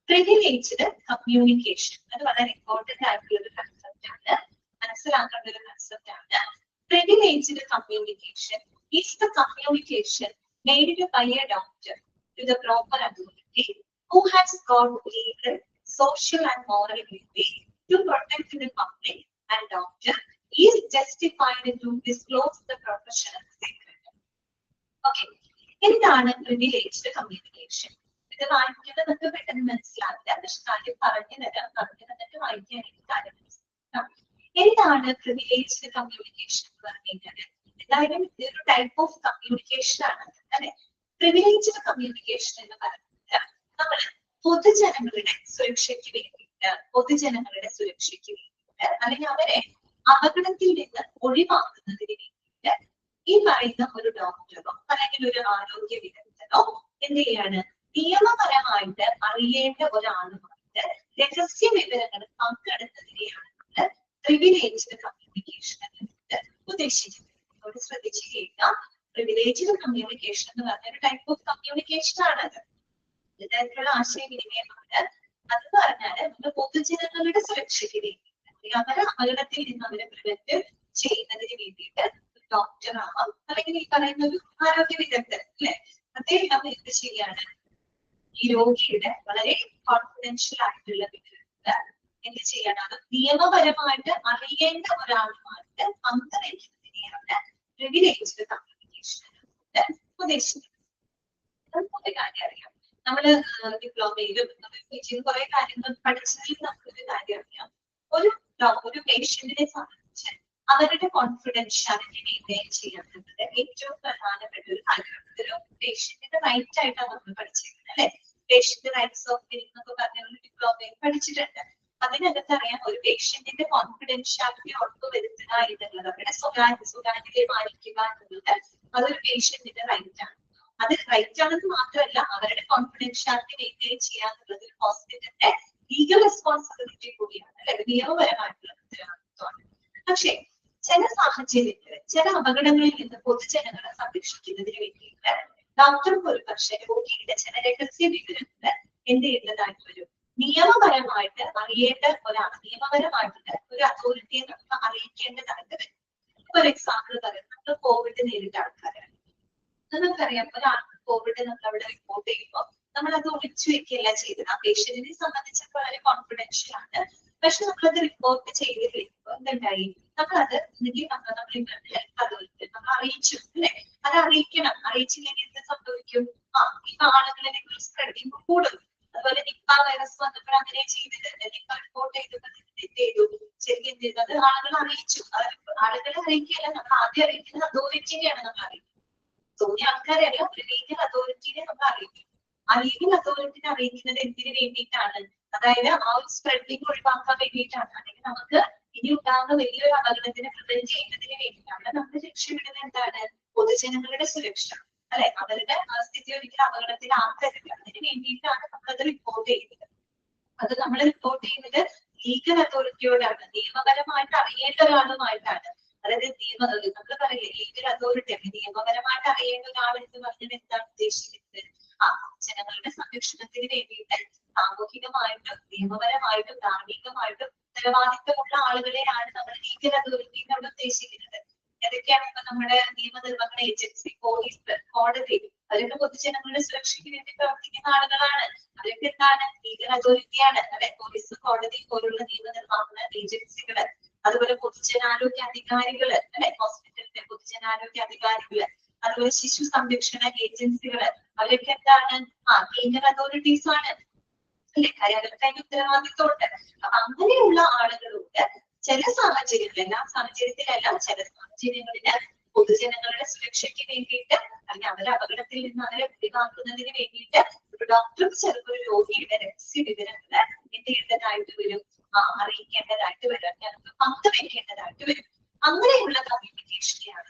പ്രിവിലേജ്ഡ് കമ്മ്യൂണിക്കേഷൻ, അത് വളരെ ഇമ്പോർട്ടന്റ് ആയിട്ടുള്ള ഒരു കൺസെപ്റ്റ് ആണ്, മനസ്സിലാക്കേണ്ട ഒരു കൺസെപ്റ്റ് ആണ്. Privileged communication is the communication made by a doctor to the proper authority who has got legal, social and moral duty to protect the public, and doctor is justified to disclose the professional secret. Okay, എന്താണ് പ്രിവിലേജ്ഡ് കമ്മ്യൂണിക്കേഷൻ? ഇത് വായിക്കുന്നത് നമുക്ക് പെട്ടെന്ന് മനസ്സിലാവില്ല, പക്ഷെ കാര്യം പറഞ്ഞു തന്നിട്ട് വായിക്കാൻ എനിക്ക് കാര്യം മനസ്സിലാക്കാം. എന്താണ് പ്രിവിലേജ്ഡ് കമ്മ്യൂണിക്കേഷൻ എന്ന് പറഞ്ഞു കഴിഞ്ഞാൽ എന്തായാലും ഇതൊരു ടൈപ്പ് ഓഫ് കമ്മ്യൂണിക്കേഷൻ ആണ് അല്ലെ. പ്രിവിലേജ്ഡ് കമ്മ്യൂണിക്കേഷൻ എന്ന് പറയുന്നത് നമ്മൾ പൊതുജനങ്ങളുടെ സുരക്ഷയ്ക്ക് വേണ്ടിയിട്ട് അല്ലെങ്കിൽ അവരെ അപകടത്തിൽ നിന്ന് ഒഴിവാക്കുന്നതിന് വേണ്ടിയിട്ട് ഈ പറയുന്ന ഒരു ഡോക്ടറോ അല്ലെങ്കിൽ ഒരു ആരോഗ്യ വിദഗ്ധനോ എന്ത് ചെയ്യാണ്, നിയമപരമായിട്ട് അറിയേണ്ട ഒരാളുമായിട്ട് രഹസ്യ വിവരങ്ങൾ പങ്കിടുന്നതിനെയാണ് നമ്മൾ പ്രിവിലേജ്ഡ് കമ്മ്യൂണിക്കേഷൻ എന്നിട്ട് ഉദ്ദേശിക്കുന്നത്. ശ്രദ്ധിച്ചു കേൾക്കാം. പ്രിവിലേജ്ഡ് കമ്മ്യൂണിക്കേഷൻ എന്ന് പറഞ്ഞ ഒരു ടൈപ്പ് ഓഫ് കമ്മ്യൂണിക്കേഷൻ ആണത്. ഇത്തരത്തിലുള്ള ആശയവിനിമയമാണ്. അത് പറഞ്ഞാല് നമ്മൾ പൊതുജനങ്ങളുടെ സുരക്ഷയ്ക്ക് വേണ്ടി അവരെ അപകടത്തിൽ നിന്ന് അവരെ പ്രിവെന്റ് ചെയ്യുന്നതിന് വേണ്ടിയിട്ട് ഡോക്ടർ ആവാം, അല്ലെങ്കിൽ ഈ പറയുന്ന ഒരു ആരോഗ്യ വിദഗ്ധൻ അല്ലെ, അദ്ദേഹം എന്ത് ചെയ്യാണ്, ഈ രോഗിയുടെ വളരെ കോൺഫിഡൻഷ്യൽ ആയിട്ടുള്ള വിവരങ്ങൾ എന്ത് ചെയ്യണം, അത് നിയമപരമായിട്ട് അറിയേണ്ട ഒരാളുമായിട്ട് പങ്കുവയ്ക്കുന്നതിനെയാണ് പ്രിവിലേജ്ഡ് കമ്മ്യൂണിക്കേഷൻ ഉദ്ദേശിക്കുന്നത്. ഒരു കാര്യം അറിയാം, നമ്മള് ഡിപ്ലോമയിലും കുറെ കാര്യങ്ങൾ പഠിച്ചതിൽ നമുക്കൊരു കാര്യം അറിയാം. ഒരു പേഷ്യന്റിനെ സംബന്ധിച്ച് അവരുടെ കോൺഫിഡൻഷ്യാലിറ്റി മെയിൻറ്റെയിൻ ചെയ്യാന്നുള്ളത് ഏറ്റവും പ്രധാനപ്പെട്ട ഒരു കാര്യമാണ്. ഇതൊരു പേഷ്യന്റിന്റെ റൈറ്റ് ആയിട്ടാണ് നമ്മൾ പഠിച്ചിരിക്കുന്നത് അല്ലെ. പേഷ്യന്റ് റൈറ്റ്സ് ഓഫ് ഹെൽത്ത് എന്നൊക്കെ പറഞ്ഞ ഒരു ഡിപ്ലോമയിൽ പഠിച്ചിട്ടുണ്ട്. അതിനകത്ത് അറിയാം, ഒരു പേഷ്യന്റിന്റെ കോൺഫിഡൻഷ്യാലിറ്റി ഉറപ്പുവരുത്തുക എന്നുള്ളത്, അവരുടെ സ്വകാര്യതയെ പാലിക്കുക എന്നുള്ളത് അതൊരു പേഷ്യന്റിന്റെ റൈറ്റ് ആണ്. അത് റൈറ്റ് ആണെന്ന് മാത്രമല്ല, അവരുടെ കോൺഫിഡൻഷ്യാലിറ്റി മെയിൻറ്റെയിൻ ചെയ്യാന്നുള്ളത് ഒരു ഹോസ്പിറ്റലിന്റെ ലീഗൽ റെസ്പോൺസിബിലിറ്റി കൂടിയാണ് അല്ലെ, നിയമപരമായിട്ടുള്ള ഉത്തരവാദിത്വമാണ്. പക്ഷെ ചില സാഹചര്യങ്ങളിൽ ചില അപകടങ്ങളിൽ നിന്ന് പൊതുജനങ്ങളെ സംരക്ഷിക്കുന്നതിന് വേണ്ടിയിട്ട് ഡോക്ടർക്ക് ഒരു പക്ഷേ രോഗിയുടെ ചില രഹസ്യ വിവരങ്ങൾ എന്ത് ചെയ്യേണ്ടതായിട്ട് വരും, നിയമപരമായിട്ട് അറിയേണ്ട നിയമപരമായിട്ട് ഒരു അതോറിറ്റിയെ നമുക്ക് അറിയിക്കേണ്ടതായിട്ട് വരും. ഒരു എക്സാമ്പിൾ പറയാം, നമ്മൾ കോവിഡ് നേരിട്ട ആൾക്കാരാണ്. നമുക്കറിയാം, ഒരാൾക്ക് കോവിഡ് നമ്മൾ അവിടെ റിപ്പോർട്ട് ചെയ്യുമ്പോൾ നമ്മൾ അത് ഒളിച്ചു വെക്കുകയല്ല ചെയ്തത്. ആ പേഷ്യന്റിനെ സംബന്ധിച്ച് വളരെ കോൺഫിഡൻഷ്യൽ ആണ്. പക്ഷെ നമ്മളത് റിപ്പോർട്ട് ചെയ്ത് കഴിയുമ്പോൾ എന്തുണ്ടായി, നമ്മളത് നമ്മൾ അറിയിച്ചു അല്ലെ. അത് അറിയിക്കണം, അറിയിച്ചില്ലെങ്കിൽ എന്ത് സംഭവിക്കും, ഇപ്പൊ ആളുകളെ സ്പ്രെഡിങ് കൂടും. അതുപോലെ നിപ്പ വൈറസ് വന്നപ്പോൾ അങ്ങനെ ചെയ്തത്, നിപ്പ റിപ്പോർട്ട് ചെയ്തപ്പോൾ എന്ത് ചെയ്തു, ശരിക്കും എന്ത് ചെയ്തു, അത് ആളുകൾ അറിയിച്ചു. ആളുകളെ അറിയിക്കുകയല്ല, നമ്മൾ ആദ്യം അറിയിക്കുന്നത് അതോറിറ്റിനെയാണ് നമ്മൾ അറിയിക്കുന്നത്. തോന്നിയ ആൾക്കാരെല്ലാം ഒരു ലീഗൽ അതോറിറ്റിനെ നമ്മൾ അറിയിക്കും. ആ ലീഗൽ അതോറിറ്റിനെ അറിയിക്കുന്നത് എന്തിനു വേണ്ടിയിട്ടാണ്, അതായത് ആ ഒരു സ്പ്രെഡിങ് ഒഴിവാക്കാൻ വേണ്ടിയിട്ടാണ്, അല്ലെങ്കിൽ നമുക്ക് ഇനി ഉണ്ടാകുന്ന വലിയൊരു അപകടത്തിനെ പ്രിവെന്റ് ചെയ്യുന്നതിന് വേണ്ടിയിട്ടാണ്. നമ്മൾ ലക്ഷ്യമിടുന്നത് എന്താണ്, പൊതുജനങ്ങളുടെ സുരക്ഷ അല്ലെ, അവരുടെ സ്ഥിതി ഒരിക്കലും അപകടത്തിലാക്കരുത്. അതിന് വേണ്ടിയിട്ടാണ് നമ്മളത് റിപ്പോർട്ട് ചെയ്യുന്നത്. അത് നമ്മൾ റിപ്പോർട്ട് ചെയ്യുന്നത് ലീഗൽ അതോറിറ്റിയോടാണ്, നിയമപരമായിട്ട് അറിയേണ്ട ഒരാളുമായിട്ടാണ്. അതായത് നമ്മൾ പറയില്ലേ ലീഗൽ അതോറിറ്റി, നിയമപരമായിട്ട് അറിയേണ്ട ഒരാൾ എന്ന് പറഞ്ഞാൽ എന്താണ് ഉദ്ദേശിക്കുന്നത്, ജനങ്ങളുടെ സംരക്ഷണത്തിന് വേണ്ടിയിട്ട് സാമൂഹികമായിട്ടും നിയമപരമായിട്ടും ധാർമ്മികമായിട്ടും ഉത്തരവാദിത്തമുള്ള ആളുകളെയാണ് നമ്മൾ ലീഗൽ അതോറിറ്റി എന്നോട് ഉദ്ദേശിക്കുന്നത്. ഏതൊക്കെയാണ് ഇപ്പൊ നമ്മുടെ നിയമനിർവഹണ ഏജൻസി, പോലീസ്, കോടതി, അവരൊക്കെ പൊതുജനങ്ങളുടെ സുരക്ഷയ്ക്ക് വേണ്ടി പ്രവർത്തിക്കുന്ന ആളുകളാണ്. അവരൊക്കെ എന്താണ്, ലീഗൽ അതോറിറ്റിയാണ് അല്ലെ. പോലീസ്, കോടതി പോലുള്ള നിയമനിർവഹണ ഏജൻസികള്, അതുപോലെ പൊതുജനാരോഗ്യ അധികാരികള് അല്ലെ, ഹോസ്പിറ്റലിന്റെ പൊതുജനാരോഗ്യ അധികാരികള്, അതുപോലെ ശിശു സംരക്ഷണ ഏജൻസികള്, അവരൊക്കെ എന്താണ്, ലീഗൽ അതോറിറ്റീസ് ആണ് അല്ലെ. അവർക്ക് അതിന്റെ ഉത്തരവാദിത്വമുണ്ട്. അപ്പൊ അങ്ങനെയുള്ള ആളുകളോട് ചില സാഹചര്യങ്ങളിൽ, എല്ലാ സാഹചര്യത്തിലല്ല, ചില സാഹചര്യങ്ങളില് പൊതുജനങ്ങളുടെ സുരക്ഷയ്ക്ക് വേണ്ടിയിട്ട് അല്ലെങ്കിൽ അവരെ അപകടത്തിൽ നിന്ന് അവരെ ഒഴിവാക്കുന്നതിന് വേണ്ടിയിട്ട് ഒരു ഡോക്ടർക്ക് ചിലപ്പോൾ ഒരു രോഗിയുടെ രഹസ്യ വിവരങ്ങള് എന്ത് ചെയ്യേണ്ടതായിട്ട് വരും, അറിയിക്കേണ്ടതായിട്ട് വരും, അല്ലെങ്കിൽ പങ്കുവെക്കേണ്ടതായിട്ട് വരും. അങ്ങനെയുള്ള കമ്മ്യൂണിക്കേഷനെയാണ്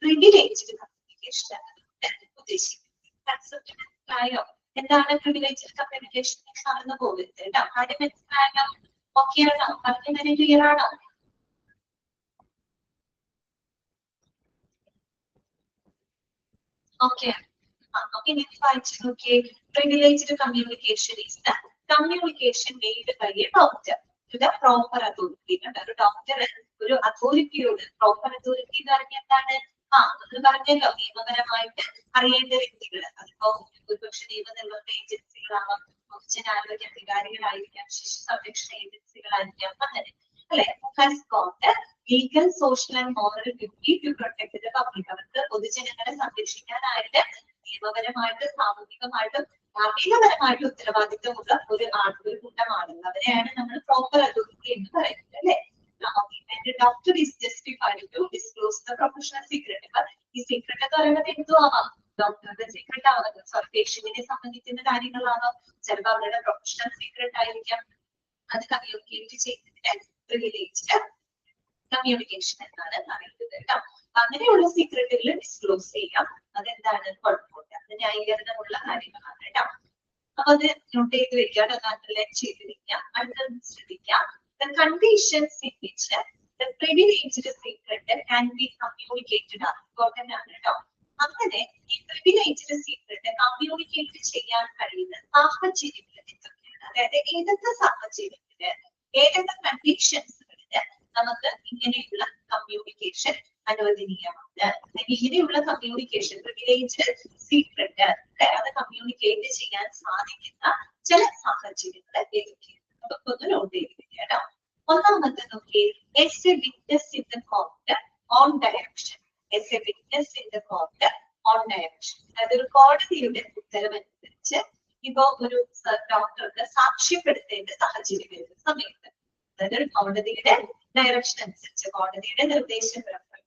പ്രിവിലേജ്ഡ് കമ്മ്യൂണിക്കേഷൻ എന്നതുകൊണ്ട് ഉദ്ദേശിക്കുന്നത്. കൺസെപ്റ്റ് മനസ്സിലായോ? എന്താണ് പ്രിവിലേജ്ഡ് കമ്മ്യൂണിക്കേഷൻ? മറന്നു പോകരുത് കേട്ടോ. കാര്യം മനസ്സിലായോ? ഓക്കെയാണോ? പറഞ്ഞതിന് ക്ലിയർ ആണോ? ഓക്കെ. Okay, next വായിച്ചു നോക്കിയേ. Privileged communication is the communication made by a doctor to the proper authority. ഒരു ഡോക്ടർ ഒരു അതോറിറ്റിയോട്, പ്രോപ്പർ അതോറിറ്റി എന്ന് പറഞ്ഞാൽ എന്താണ്? എന്ന് പറഞ്ഞല്ലോ, നിയമപരമായിട്ട് അറിയേണ്ട വ്യക്തികൾ. അതിപ്പോ ഒരുപക്ഷെ നിയമനിർവഹണ ഏജൻസികളാവാം, പൊതുജനാരോഗ്യ അധികാരികളായിരിക്കാം, ശിശു സംരക്ഷണ ഏജൻസികളായിരിക്കാം, അങ്ങനെ അല്ലെ. Has got legal, social and moral duty to protect the public. അവർക്ക് പൊതുജനങ്ങളെ സംരക്ഷിക്കാനായിട്ട് നിയമപരമായിട്ടും സാമൂഹികമായിട്ടും കാർഷികപരമായിട്ടും ഉത്തരവാദിത്വമുള്ള ഒരു കൂട്ടമാണ്. അവരെയാണ് നമ്മൾ പ്രോപ്പർ അതോറിറ്റി എന്ന് പറയുന്നത് അല്ലെ. Doctor is justified to disclose the professional secret. ഇപ്പൊ ഈ സീക്രട്ട് എന്ന് പറയുന്നത് എന്തും ആവാം. ഡോക്ടറുടെ സീക്രട്ട് ആവാം, സോറി പേഷ്യന്റിനെ സംബന്ധിക്കുന്ന കാര്യങ്ങളാവാം, ചിലപ്പോൾ അവരുടെ പ്രൊഫഷണൽ സീക്രട്ട് ആയിരിക്കാം. അത് കമ്മ്യൂണിക്കേറ്റ് ചെയ്യുന്നതിന് പ്രിവിലേജ്ഡ് കമ്മ്യൂണിക്കേഷൻ എന്നാണ് പറയുന്നത് കേട്ടോ. അങ്ങനെയുള്ള സീക്രട്ടുകൾ ഡിസ്ക്ലോസ് ചെയ്യാം. അതെന്താണ്? കുഴപ്പമില്ല, അത് ന്യായീകരണമുള്ള കാര്യങ്ങളാണ് കേട്ടോ. അപ്പൊ അത് നോട്ട് ചെയ്ത് വെക്കാം, അത് ചെയ്തിരിക്കാം. അടുത്തത് ശ്രദ്ധിക്കാം. The conditions in which the privileged secret can be communicated are important ആണ് കേട്ടോ. അങ്ങനെ ഈ പ്രിവിലേജ്ഡ് സീക്രട്ട് കമ്മ്യൂണിക്കേറ്റ് ചെയ്യാൻ കഴിയുന്ന സാഹചര്യങ്ങൾ എന്തൊക്കെയാണ്? അതായത് ഏതൊക്കെ സാഹചര്യത്തില്, ഏതൊക്കെ കണ്ടീഷൻസുകളില് നമുക്ക് ഇങ്ങനെയുള്ള കമ്മ്യൂണിക്കേഷൻ അനുവദനീയമാണ്, അല്ലെങ്കിൽ ഇങ്ങനെയുള്ള കമ്മ്യൂണിക്കേഷൻ പ്രിവിലേജ്ഡ് സീക്രട്ട് അത് കമ്മ്യൂണിക്കേറ്റ് ചെയ്യാൻ സാധിക്കുന്ന ചില സാഹചര്യങ്ങൾ ഏതൊക്കെയാണ്? അതൊക്കെ ഒന്ന് നോട്ട് ചെയ്തിരിക്കുക കേട്ടോ. ഒന്നാമത്തെ നോക്കി, as a witness in the court on direction. As a witness in the court on direction. അതായത് ഒരു കോടതിയുടെ ഉത്തരവനുസരിച്ച് ഇപ്പോ ഒരു ഡോക്ടർക്ക് സാക്ഷ്യപ്പെടുത്തേണ്ട സാഹചര്യം വരുന്ന സമയത്ത്, അതായത് ഒരു കോടതിയുടെ ഡയറക്ഷൻ അനുസരിച്ച്, കോടതിയുടെ നിർദ്ദേശപ്രകാരം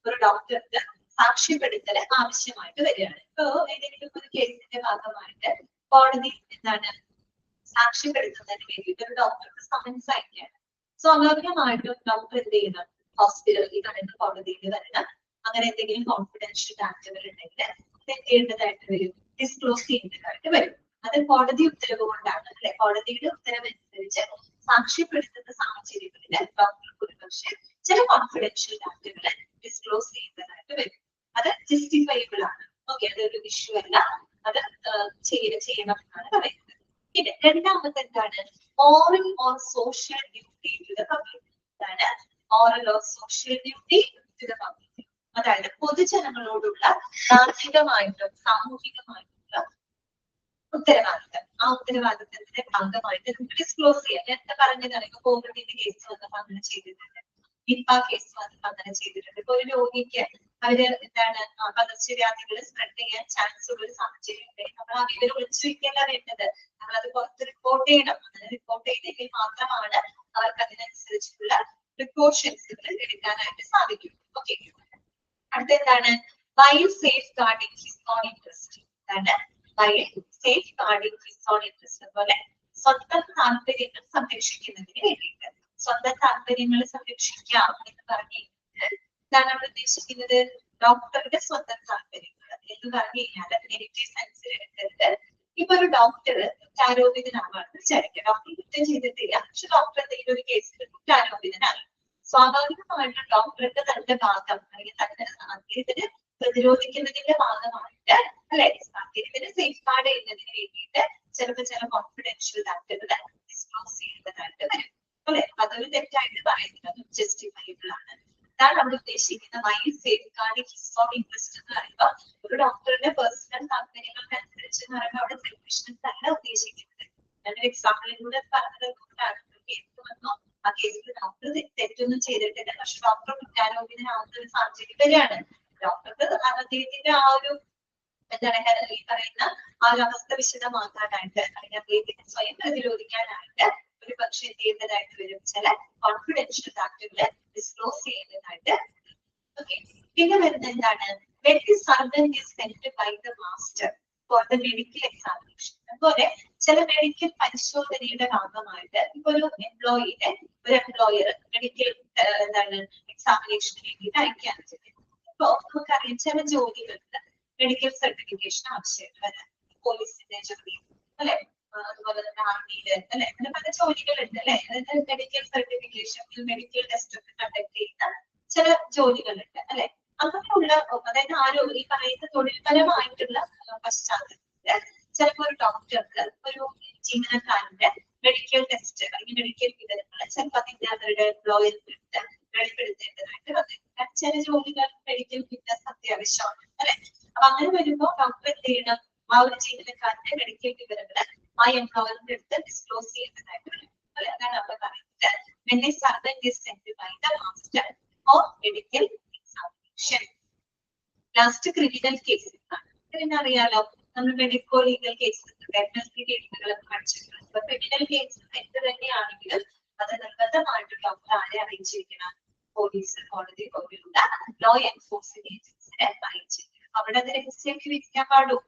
ഒരു ഡോക്ടർക്ക് സാക്ഷ്യപ്പെടുത്തൽ ആവശ്യമായിട്ട് വരികയാണ്. ഇപ്പോ ഏതെങ്കിലും ഒരു കേസിന്റെ ഭാഗമായിട്ട് കോടതി എന്താണ് സാക്ഷ്യപ്പെടുത്തുന്നതിന് വേണ്ടിയിട്ട് ഒരു ഡോക്ടർക്ക് സമൻസ് അയക്കുകയാണ്. സ്വാഭാവികമായിട്ടും ഡോക്ടർ എന്ത് ചെയ്യണം? ഹോസ്പിറ്റലിൽ വരണം, കോടതിയിൽ വരണം. അങ്ങനെ എന്തെങ്കിലും കോൺഫിഡൻഷ്യൽ ഡാറ്റകൾ ഉണ്ടെങ്കിൽ അത് എന്ത് ചെയ്യേണ്ടതായിട്ട് വരും? ഡിസ്ക്ലോസ് ചെയ്യേണ്ടതായിട്ട് വരും. അത് കോടതി ഉത്തരവ് കൊണ്ടാണ് അല്ലെ. കോടതിയുടെ ഉത്തരവ് അനുസരിച്ച് സാക്ഷ്യപ്പെടുത്തുന്ന സാഹചര്യങ്ങളിൽ ഡോക്ടർക്ക് ഒരുപക്ഷെ ചില കോൺഫിഡൻഷ്യൽ ഡാറ്റകൾ ഡിസ്ക്ലോസ് ചെയ്യുന്നതായിട്ട് വരും. അത് ജസ്റ്റിഫയബിൾ ആണ്. ഓക്കെ, അതൊരു ഇഷ്യൂ അല്ല, അത് ചെയ്യണം എന്നാണ് പറയുന്നത്. പിന്നെ രണ്ടാമത്തെ എന്താണ്? Oral or social duty to the public. അതാണ് oral or social duty to the public. അതായത് പൊതുജനങ്ങളോടുള്ള ധാർമ്മികമായിട്ടും സാമൂഹികമായിട്ടുള്ള ഉത്തരവാദിത്തം. ആ ഉത്തരവാദിത്തത്തിന്റെ ഭാഗമായിട്ട് നമുക്ക് ഡിസ്ക്ലോസ് ചെയ്യാം. നേരത്തെ പറഞ്ഞതാണ്, ഇപ്പൊ കോവിഡിന്റെ കേസ് വന്നപ്പോ അങ്ങനെ ചെയ്തിട്ടുണ്ട്, നിപ്പ കേസ് വന്നപ്പോ അങ്ങനെ ചെയ്തിട്ടുണ്ട്. ഇപ്പൊ ഒരു രോഗിക്ക് അവര് എന്താണ് പകർച്ചവ്യാധികൾ സ്പ്രെഡ് ചെയ്യാൻ ചാൻസ് ഉള്ള ഒരു സാഹചര്യം ഉണ്ടെങ്കിൽ നമ്മൾ ആ വിവരം ഒളിച്ചു വെക്കല്ല വേണ്ടത്. നമ്മളത് പുറത്ത് റിപ്പോർട്ട് ചെയ്യണം. അങ്ങനെ റിപ്പോർട്ട് ചെയ്തെങ്കിൽ മാത്രമാണ് അവർക്ക് അതിനനുസരിച്ചുള്ള പ്രിക്കോഷൻസുകൾ എടുക്കാനായിട്ട് സാധിക്കും. ഓക്കെ, അടുത്ത എന്താണ്? While safeguarding his own interest. എന്താണ്? While safeguarding his own interest. അതുപോലെ സ്വന്തം താല്പര്യങ്ങൾ സംരക്ഷിക്കുന്നതിന് വേണ്ടിയിട്ട്, സ്വന്തം താല്പര്യങ്ങൾ സംരക്ഷിക്കാം എന്ന് പറഞ്ഞു എന്താണ് നമ്മൾ ഉദ്ദേശിക്കുന്നത്? ഡോക്ടറുടെ സ്വന്തം താല്പര്യങ്ങൾ എന്ന് പറഞ്ഞു കഴിഞ്ഞാൽ അത് നെഗറ്റീവ് സെൻസിൽ എടുക്കരുത്. ഇപ്പൊ ഒരു ഡോക്ടർ കുറ്റാരോപിതനാവാണെന്ന് വിചാരിക്കുക. ഡോക്ടർ കുറ്റം ചെയ്തിട്ടില്ല, പക്ഷെ ഡോക്ടർ എന്തെങ്കിലും ഒരു കേസിൽ കുറ്റാരോപിതനായി. സ്വാഭാവികമായിട്ടും ഡോക്ടർക്ക് തന്റെ ഭാഗം അല്ലെങ്കിൽ തന്റെ അദ്ദേഹത്തിന് പ്രതിരോധിക്കുന്നതിന്റെ ഭാഗമായിട്ട് അല്ലെ, അദ്ദേഹത്തിന് സേഫ് ഗാർഡ് ചെയ്യുന്നതിന് വേണ്ടിയിട്ട് ചിലപ്പോൾ ചില കോൺഫിഡൻഷ്യൽ ഡാറ്റകൾ ഡിസ്ക്ലോസ് ചെയ്യേണ്ടതായിട്ട് വരും അല്ലെ. അതൊരു തെറ്റായിട്ട് പറയുന്നത് ജസ്റ്റിഫയബിൾ ആണ്. അതാണ് നമ്മൾ ഉദ്ദേശിക്കുന്ന while safeguarding his own interest എന്ന് പറയുമ്പോൾ ഒരു ഡോക്ടറുടെ പേഴ്സണൽ താല്പര്യങ്ങൾക്ക് അനുസരിച്ച് എന്ന് പറയുമ്പോൾ അവിടെ സെൽഫിഷ്നെസ് അല്ല ഉദ്ദേശിക്കുന്നത്. ഞാനൊരു എക്സാമ്പിളിലൂടെ പറഞ്ഞത് കൊണ്ടാണ്. കേസ് വന്നു, ആ കേസിൽ ഡോക്ടർ തെറ്റൊന്നും ചെയ്തിട്ടില്ല, പക്ഷെ ഡോക്ടർ കുറ്റാരോപിതനാവുന്ന ഒരു സാഹചര്യം വരികയാണ്. ഡോക്ടർക്ക് അദ്ദേഹത്തിന്റെ ആ ഒരു എന്താണ് ഈ പറയുന്ന ആ ഒരു അവസ്ഥ വിശദമാക്കാനായിട്ട് അല്ലെങ്കിൽ അദ്ദേഹത്തിന് സ്വയം പ്രതിരോധിക്കാനായിട്ട് ഒരു പക്ഷെ എന്ത് ചെയ്യുന്നതായിട്ട് വരും? ചില കോൺഫിഡൻഷ്യൽ ഡാറ്റകള് ഡിസ്ക്ലോസ് ചെയ്യുന്നതായിട്ട്. ഓക്കെ, പിന്നെ വരുന്നത് എന്താണ്? when the servant is sent by the master for the medical examination. അതുപോലെ ചില മെഡിക്കൽ പരിശോധനയുടെ ഭാഗമായിട്ട് ഇപ്പൊ ഒരു എംപ്ലോയിയുടെ ഒരു എംപ്ലോയർ മെഡിക്കൽ എന്താണ് എക്സാമിനേഷന് വേണ്ടിയിട്ട് അയക്കാൻ ചെയ്യുന്നത്. ഇപ്പൊ നമുക്കറിയാം ചില ജോലികൾക്ക് മെഡിക്കൽ സർട്ടിഫിക്കേഷൻ ആവശ്യമുണ്ട്. പോലീസിന്റെ ജോലി അല്ലെ, അതുപോലെ തന്നെ ആർമിയില് അല്ലെ, അങ്ങനെ പല ജോലികളുണ്ട് അല്ലെ. അതായത് മെഡിക്കൽ സർട്ടിഫിക്കേഷൻ, മെഡിക്കൽ ടെസ്റ്റ് ഒക്കെ കണ്ടക്ട് ചെയ്യുന്ന ചില ജോലികളുണ്ട് അല്ലെ. അങ്ങനെയുള്ള അതായത് ഈ പറയുന്ന തൊഴിൽപരമായിട്ടുള്ള പശ്ചാത്തലത്തില് ചിലപ്പോ ഒരു ഡോക്ടർക്ക് ഒരു ജീവനക്കാരന്റെ മെഡിക്കൽ ടെസ്റ്റ് അല്ലെങ്കിൽ മെഡിക്കൽ വിവരങ്ങൾ ചിലപ്പോൾ അതിന്റെ അവരുടെ എംപ്ലോയറിന് വെളിപ്പെടുത്തേണ്ടതായിട്ട് വന്നിട്ടുണ്ട്. ചില ജോലികൾ മെഡിക്കൽ ഫിറ്റ്നസ് അത്യാവശ്യമാണ് അല്ലെ. അപ്പൊ അങ്ങനെ വരുമ്പോ ഡോക്ടർ എന്ത് ചെയ്യണം, ആ ഒരു ജീവനക്കാരന്റെ മെഡിക്കൽ വിവരങ്ങൾ ആ എംപ്ലോയറിന്റെ അടുത്ത് ഡിസ്ക്ലോസ് ചെയ്യുന്നതായിട്ട് വരും അല്ലെ. അതാണ് നമ്മൾ പറയുന്നത് when a servant is sent by the master or medical examination. Last criminal cases ആണ്. പിന്നെ അറിയാലോ നമ്മൾ മെഡിക്കോ ലീഗൽ കേസസ് ഡെഫിനറ്റ്ലി കേസുകളൊക്കെ പഠിച്ചിട്ടുണ്ട്. അപ്പൊ ക്രിമിനൽ കേസസ് എന്ത് തന്നെയാണെങ്കിലും അത് നിർബന്ധമായിട്ട് ഡോക്ടർ ആരെ അറിയിച്ചിരിക്കണം, പോലീസ്, കോടതി പോലുള്ള ലോ എൻഫോഴ്സിംഗ് ഏജൻസിനെ അറിയിച്ചിരിക്കണം. അവിടെ അത് രഹസ്യമാക്കി വെക്കാൻ പാടും.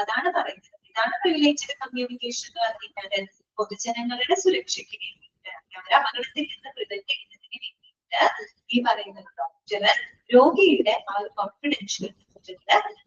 അതാണ് പറയുന്നത്. ഇതാണ് പ്രിവിലേജ്ഡ് കമ്മ്യൂണിക്കേഷൻ എന്ന് പറഞ്ഞാൽ പൊതുജനങ്ങളുടെ സുരക്ഷയ്ക്ക് വേണ്ടിയിട്ട് അവരെ അപകടത്തിൽ നിന്ന് പ്രിവെന്റ് ചെയ്യുന്നതിന് വേണ്ടിയിട്ട് ഈ പറയുന്ന ഡോക്ടർ രോഗിയുടെ ആ ഒരു കോൺഫിഡൻഷ്യൽ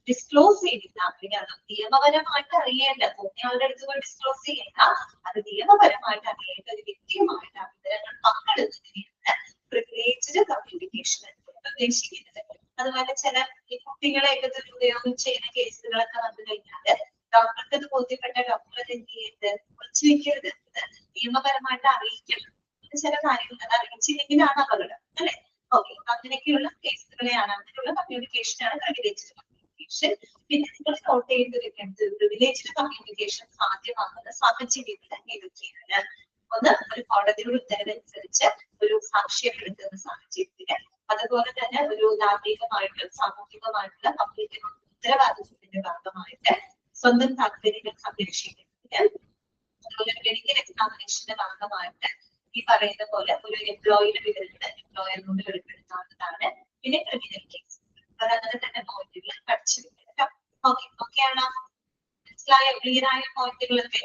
ഡിസ്ക്ലോസ് ചെയ്തില്ല. അല്ലെങ്കിൽ അത് നിയമപരമായിട്ട് അറിയേണ്ട, ഒരാളുടെ അടുത്ത് പോയി ഡിസ്ക്ലോസ് ചെയ്യേണ്ട, അത് നിയമപരമായിട്ട് അറിയേണ്ട ഒരു വ്യക്തിയുമായിട്ട് ആ വിവരങ്ങൾ പങ്കിടുന്നതിനെയാണ് പ്രിവിലേജ്ഡ് കമ്മ്യൂണിക്കേഷൻ എന്ന് ഉദ്ദേശിക്കുന്നത്. അതുപോലെ ചില ഈ കുട്ടികളെയൊക്കെ ദുരുപയോഗം ചെയ്യുന്ന കേസുകളൊക്കെ വന്നു കഴിഞ്ഞാൽ ഡോക്ടർക്ക് അത് ബോധ്യപ്പെട്ട ഡോക്ടർ അത് എന്ത് ചെയ്യരുത്, ഒളിച്ചു വെക്കരുത്, നിയമപരമായിട്ട് അറിയിക്കണം. ചില കാര്യങ്ങൾ അത് അറിയിച്ചില്ലെങ്കിലാണ് അപകടം അല്ലെ. ഓക്കെ, അങ്ങനെയൊക്കെയുള്ള കേസുകളെയാണ്, അങ്ങനെയുള്ള കമ്മ്യൂണിക്കേഷനാണ് പ്രിവിലേജ്ഡ് കമ്മ്യൂണിക്കേഷൻ. പിന്നെ നിങ്ങൾ നോട്ട് ചെയ്ത് വെക്കേണ്ടത് പ്രിവിലേജ്ഡ് കമ്മ്യൂണിക്കേഷൻ സാധ്യമാകുന്ന സാഹചര്യങ്ങൾ ഏതൊക്കെയാണ്. ഒന്ന്, ഒരു കോടതിയുടെ ഉത്തരവനുസരിച്ച് ഒരു സാക്ഷ്യപ്പെടുത്തുന്ന സാഹചര്യത്തിന്, അതുപോലെ തന്നെ ഒരു ധാർമ്മികമായിട്ടും സാമൂഹികമായിട്ടുള്ള പബ്ലിക് ഉത്തരവാദിത്വത്തിന്റെ ഭാഗമായിട്ട് സ്വന്തം താല്പര്യങ്ങൾ സംരക്ഷിക്കുന്നതിന്, അതുപോലെ മെഡിക്കൽ എക്സാമിനേഷന്റെ ഭാഗമായിട്ട് ഈ പറയുന്ന പോലെ ഒരു എംപ്ലോയിയുടെ വിവരങ്ങൾ എംപ്ലോയറിനോട് വെളിപ്പെടുത്താവുന്നതാണ്. പിന്നെ ക്രിമിനൽ കേസ് അതങ്ങനെ തന്നെ പോയിന്റുകൾ പഠിച്ചു വെക്കുക. ഓക്കെ, ഓക്കെ ആണോ? മനസ്സിലായ, ക്ലിയർ ആയ പോയിന്റുകളൊക്കെ?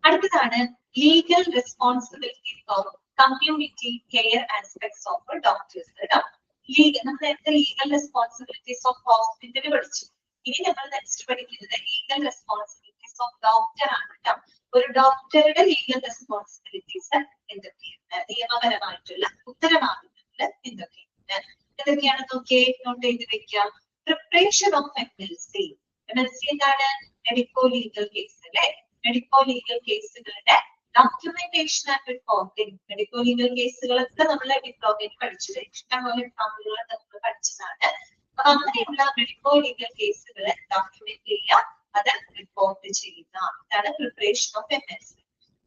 അടുത്തതാണ് legal responsibilities of community care aspects of doctors. കേട്ടോ, ലീഗൽ നമ്മൾ നേരത്തെ ലീഗൽ റെസ്പോൺസിബിലിറ്റീസ് ഓഫ് ഹോസ്പിറ്റൽ പഠിച്ചു. ഇനി നമ്മൾ നെക്സ്റ്റ് പഠിക്കുന്നത് ലീഗൽ റെസ്പോൺസിബിലിറ്റീസ് ഓഫ് ഡോക്ടർ ആണ്. കേട്ടോ, ഒരു ഡോക്ടറുടെ ലീഗൽ റെസ്പോൺസിബിലിറ്റീസ് എന്തൊക്കെയാണ്, നിയമപരമായിട്ടുള്ള ഉത്തരവാദിത്തങ്ങൾ എന്തൊക്കെയാണ് നോക്കിയേ, നോട്ട് ചെയ്ത് വെക്കുക. Preparation of MLC. MLC എന്താണ്? മെഡിക്കോ ലീഗൽ കേസ് അല്ലെ. മെഡിക്കോ ലീഗൽ കേസുകളുടെ documentation and reporting. Medico legal കേസുകളൊക്കെ നമ്മൾ ഡിപ്ലോമയിൽ പഠിച്ചത്, ഇഷ്ടംപോലെ എക്സാമ്പിളുകൾ നമ്മൾ പഠിച്ചതാണ്. അപ്പൊ അങ്ങനെയുള്ള മെഡിക്കോ ലീഗൽ കേസുകളെ ഡോക്യുമെന്റ് ചെയ്യുക, അത് റിപ്പോർട്ട് ചെയ്യുക. ഇതാണ് പ്രിപ്പറേഷൻ ഓഫ് MLC.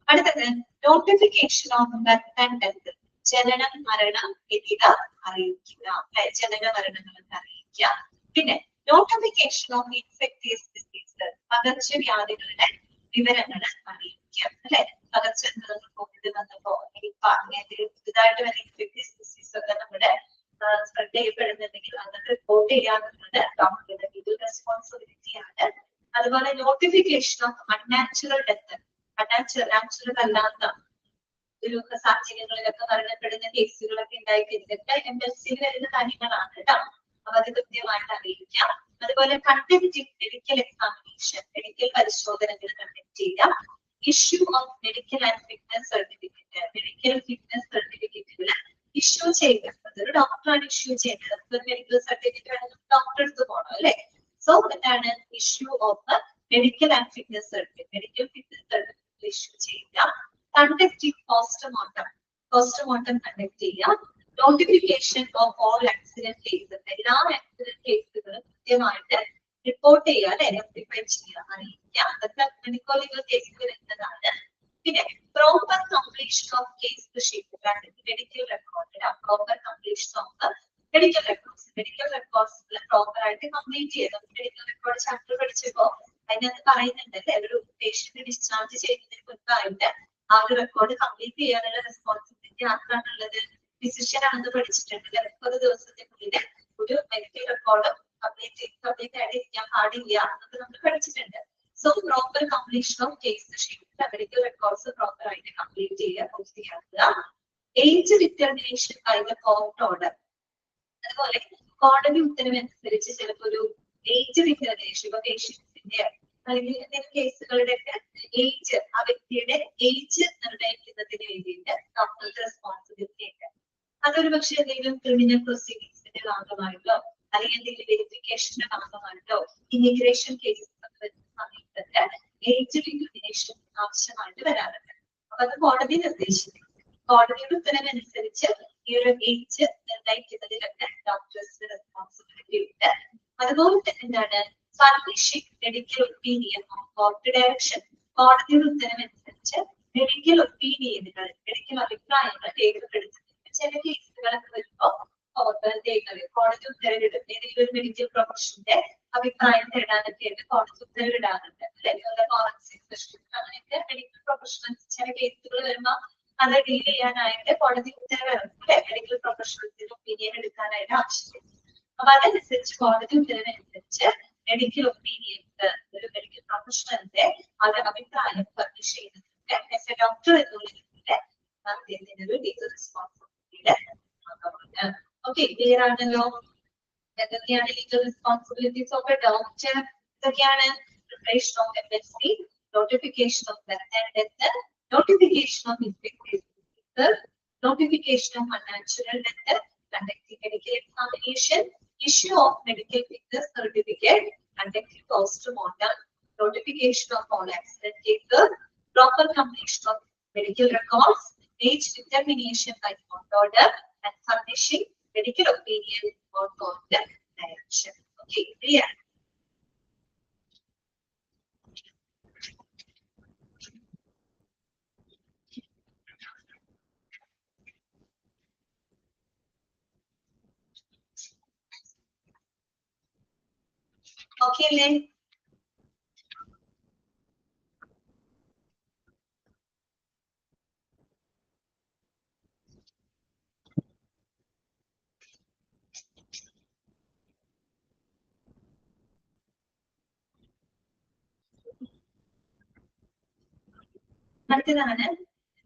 അടുത്തത് notification of birth and death. ജനനം, മരണം എന്നിവ അറിയിക്കുക. ജനന മരണങ്ങളൊക്കെ അറിയിക്കുക. പിന്നെ നോട്ടിഫിക്കേഷൻ ഓഫ് ഇൻഫെക്ടിയസ് ഡിസീസ്. പകർച്ചവ്യാധികളുടെ വിവരങ്ങൾ അറിയിക്കുക അല്ലെ. പകർച്ചവ്യാധി കോവിഡ് വന്നപ്പോ പുതുതായിട്ട് വരുന്ന ഇൻഫെക്ടിയസ് ഡിസീസ് ഒക്കെ നമ്മുടെ സ്പ്രെഡ് ചെയ്യപ്പെടുന്നുണ്ടെങ്കിൽ അത് റിപ്പോർട്ട് ചെയ്യാന്നുള്ളത് ഡോക്ടറുടെ ലീഗൽ റെസ്പോൺസിബിലിറ്റി ആണ്. അതുപോലെ notification of unnatural death. Natural അല്ലാത്ത ഒരു സാഹചര്യങ്ങളിലൊക്കെ മരണപ്പെടുന്ന കേസുകളൊക്കെ ഉണ്ടായിക്കഴിഞ്ഞിട്ട് MLC വരുന്ന കാര്യങ്ങളാണ് കേട്ടോ. അപ്പൊ അത് കൃത്യമായിട്ട് അറിയിക്കാം. അതുപോലെ കണ്ടക്ടിംഗ് മെഡിക്കൽ എക്സാമിനേഷൻ, മെഡിക്കൽ പരിശോധനകൾ കണ്ടക്ട് ചെയ്യുക. Issue of medical and fitness certificate. Medical fitness സർട്ടിഫിക്കറ്റുകൾ ഇഷ്യൂ ചെയ്യുക. അതൊരു ഡോക്ടറാണ് ഇഷ്യൂ ചെയ്യുന്നത്. നമുക്ക് മെഡിക്കൽ സർട്ടിഫിക്കറ്റ് ആണെങ്കിൽ ഡോക്ടർ അടുത്ത് പോകണം അല്ലെ. സോ എന്താണ് issue of medical and fitness certificate. Medical fitness certificate issue ചെയ്യുക. കണ്ടക്ടിംഗ് പോസ്റ്റ്മോർട്ടം കണ്ടക്ട് ചെയ്യുക. Notification of all accident cases. എല്ലാ ആക്സിഡന്റ് കേസുകളും കൃത്യമായിട്ട് റിപ്പോർട്ട് ചെയ്യുക അല്ലെ, നോട്ടിഫൈ ചെയ്യുക, അറിയിക്കുക. അതൊക്കെ മെഡിക്കോ ലീഗൽ കേസിൽ വരുന്നതാണ്. പിന്നെ proper completion of case sheet. Medical record, proper completion of medical records. Medical records proper ആയിട്ട് കംപ്ലീറ്റ് ചെയ്ത് മെഡിക്കൽ റെക്കോർഡ് ചാപ്റ്റർ പഠിച്ചപ്പോ അതിനകത്ത് പറയുന്നുണ്ട് അല്ലെ, ഒരു പേഷ്യന്റ് ഡിസ്ചാർജ് ചെയ്യുന്നതിന് മുൻപായിട്ട് ആ ഒരു റെക്കോർഡ് കംപ്ലീറ്റ് ചെയ്യാനുള്ള റെസ്പോൺസിബിലിറ്റി ആർക്കാണുള്ളത്? ഫിസിഷ്യൻ ആണെന്ന് പഠിച്ചിട്ടുണ്ട്. 30 ദിവസത്തിനുള്ളിൽ ഒരു മെഡിക്കൽ റെക്കോർഡ് കംപ്ലീറ്റ് ആയിട്ട് ഇരിക്കാൻ പാടില്ല എന്നൊക്കെ നമ്മൾ പഠിച്ചിട്ടുണ്ട്. So proper completion of case sheet, medical records proper ആയിട്ട് കംപ്ലീറ്റ് ചെയ്യുക, പൂർത്തിയാക്കുക. Age determination by the court order. അതുപോലെ കോടതി ഉത്തരവനുസരിച്ച് ചിലപ്പോൾ ഒരു ഏജ് ഡിറ്റർമിനേഷൻ, ഇപ്പൊ പേഷ്യൻസിന്റെ അല്ലെങ്കിൽ എന്തെങ്കിലും കേസുകളുടെ ഒക്കെ ഏജ്, ആ വ്യക്തിയുടെ ഏജ് നിർണ്ണയിക്കുന്നതിന് വേണ്ടിയിട്ട് ഡോക്ടറുടെ റെസ്പോൺസിബിലിറ്റി ഉണ്ട്. അതൊരു പക്ഷേ എന്തെങ്കിലും ക്രിമിനൽ പ്രൊസീഡിങ്സിന്റെ ഭാഗമായിട്ടോ അല്ലെങ്കിൽ എന്തെങ്കിലും വെരിഫിക്കേഷന്റെ ഭാഗമായിട്ടോ ഇമിഗ്രേഷൻ കേസസ് സമയത്ത് ഏജ് ഡിറ്റർമിനേഷൻ ആവശ്യമായിട്ട് വരാറുണ്ട്. അപ്പൊ അത് കോടതി നിർദ്ദേശിക്കും. കോടതിയുടെ ഉത്തരവനുസരിച്ച് ഈ ഒരു ഏജ് നിർണ്ണയിക്കുന്നതിലൊക്കെ ഡോക്ടേഴ്സിന് റെസ്പോൺസിബിലിറ്റി ഉണ്ട്. അതുപോലെ തന്നെ എന്താണ് furnishing medical opinion on court direction. കോടതിയുടെ ഉത്തരവനുസരിച്ച് മെഡിക്കൽ ഒപ്പീനിയനുകൾ, മെഡിക്കൽ അഭിപ്രായങ്ങൾ രേഖപ്പെടുത്തുന്നത്. ചില കേസുകളൊക്കെ വരുമ്പോ കോടതി ഉത്തരവിടും. ഏതെങ്കിലും ഒരു മെഡിക്കൽ പ്രൊഫഷന്റെ അഭിപ്രായം തേടാനൊക്കെയായിട്ട് കോടതി ഉത്തരവിടാറുണ്ട്. അല്ലെങ്കിൽ ഫോറൻസിക് സ്പെഷ്യലിസ്റ്റ് അങ്ങനെയൊക്കെ മെഡിക്കൽ പ്രൊഫഷണൽസ് ചില കേസുകൾ വരുമ്പോ അത് ഡീൽ ചെയ്യാനായിട്ട് കോടതി ഉത്തരവിറക്കും. മെഡിക്കൽ പ്രൊഫഷണൽസിന്റെ ഒപ്പീനിയൻ എടുക്കാനായിട്ട് ആവശ്യപ്പെടും. അപ്പൊ അതനുസരിച്ച് കോടതി ഉത്തരവനുസരിച്ച് മെഡിക്കൽ ഒപ്പീനിയൻസ്, ഒരു മെഡിക്കൽ പ്രൊഫഷണലിന്റെ അവരുടെ അഭിപ്രായം പബ്ലിഷ് ചെയ്യുന്നതിന്റെ ഡോക്ടർ എന്നുള്ളതിന്റെ അദ്ദേഹത്തിന്റെ ഒരു ലീഗൽ റെസ്പോൺസിബിലിറ്റിയുടെ ഭാഗമാണ്. ഓക്കെ, ക്ലിയർ ആണല്ലോ? എന്തൊക്കെയാണ് legal responsibilities of a doctor? ഇതൊക്കെയാണ് preparation of MLC, notification of birth and death, notification of infectious diseases, notification of unnatural death, conducting medical examination, issue of medical fitness certificate, conducting post-mortem, notification of all accident cases, proper completion of medical records, age determination by court order, and furnishing medical opinion or court direction. Okay, clear? Okay, Lynn. അടുത്തതാണ്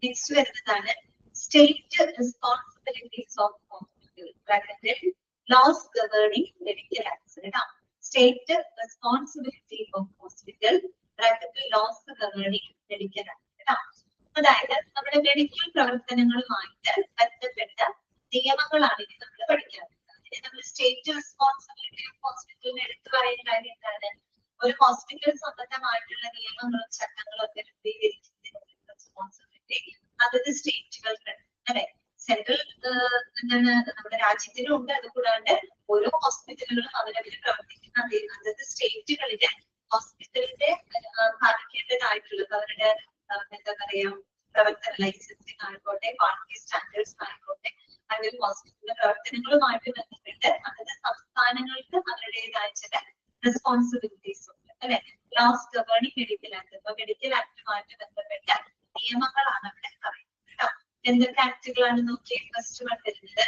നെക്സ്റ്റ് വരുന്നതാണ് സ്റ്റേറ്റ് റെസ്പോൺസിബിലിറ്റീസ് ഓഫ് ഹോസ്പിറ്റൽ, ബ്രാക്കറ്റിൽ laws governing medical accident. State responsibility of hospital, ബ്രാക്കറ്റിൽ ലോസ് ഗവേണിംഗ് മെഡിക്കൽ ആക്സിഡന്റ്. അതായത് നമ്മുടെ മെഡിക്കൽ പ്രവർത്തനങ്ങളുമായിട്ട് ബന്ധപ്പെട്ട നിയമങ്ങളാണ് ഇനി നമ്മൾ പഠിക്കുന്നത്. അതിന് നമ്മൾ സ്റ്റേറ്റ് റെസ്പോൺസിബിലിറ്റി ഓഫ് ഹോസ്പിറ്റലിന് എടുത്തു പറയുന്ന കാര്യം എന്താണ്? ഒരു ഹോസ്പിറ്റൽ സംബന്ധമായിട്ടുള്ള നിയമങ്ങളും ചട്ടങ്ങളും ഒക്കെ രൂപീകരിക്കുന്നതിന് റെസ്പോൺസിബിലിറ്റി അതത് സ്റ്റേറ്റുകൾക്ക് അല്ലെ. സെൻട്രൽ എന്താണ് നമ്മുടെ രാജ്യത്തിനും ഉണ്ട്. അതുകൂടാണ്ട് ഓരോ ഹോസ്പിറ്റലുകളും അവരവര് പ്രവർത്തിക്കുന്ന അതത് സ്റ്റേറ്റുകളിലെ ഹോസ്പിറ്റലിന്റെ പാലിക്കേണ്ടതായിട്ടുള്ളത് അവരുടെ എന്താ പറയാ പ്രവർത്തന ലൈസൻസിങ് ആയിക്കോട്ടെ, ക്വാളിറ്റി സ്റ്റാൻഡേർഡ്സ് ആയിക്കോട്ടെ, അല്ലെങ്കിൽ ഹോസ്പിറ്റലിന്റെ പ്രവർത്തനങ്ങളുമായിട്ട് ബന്ധപ്പെട്ട് അതത് സംസ്ഥാനങ്ങൾക്ക് അവരുടേതായ ചില റെസ്പോൺസിബിലിറ്റീസ് ഉണ്ട് അല്ലെ. ലോസ് ഗവേണിംഗ് മെഡിക്കൽ ആക്ട്, ഇപ്പൊ മെഡിക്കൽ ആക്ടുമായിട്ട് ബന്ധപ്പെട്ട നിയമങ്ങളാണ് അവിടെ പറയുന്നത് കേട്ടോ. എന്തൊക്കെ ആക്ടുകളാണ് നോക്കിയേ? ഫസ്റ്റ് വൺ വരുന്നത്,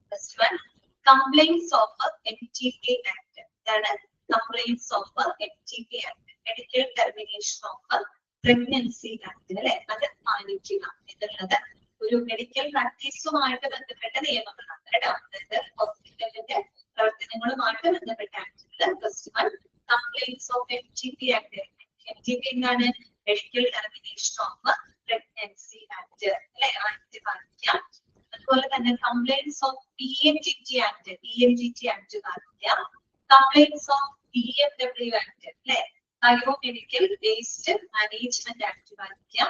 first one complaints of MTK act. ഇതാണ് complaints of MTK act, medical termination of pregnancy act അല്ലെ. അത് പാലിക്കുക എന്നുള്ളത് ഒരു മെഡിക്കൽ പ്രാക്ടീസുമായിട്ട് ബന്ധപ്പെട്ട നിയമങ്ങളാണ് കേട്ടോ. അതായത് ഹോസ്പിറ്റലിന്റെ പ്രവർത്തനങ്ങളുമായിട്ട് ബന്ധപ്പെട്ട ആക്ടുകൾ. First one complaints of MTK act. MTK എന്താണ്? Medical termination of pregnancy act അല്ലെ. ആക്ട് പാലിക്കുക. അതുപോലെ തന്നെ complaints of PMGT act, PMGT act പാലിക്കുക. കംപ്ലൈന്റ്സ് ഓഫ് BMW ആക്ട് അല്ലെ, ബയോമെഡിക്കൽ വേസ്റ്റ് മാനേജ്മെന്റ് ആക്ട് പാലിക്കുക.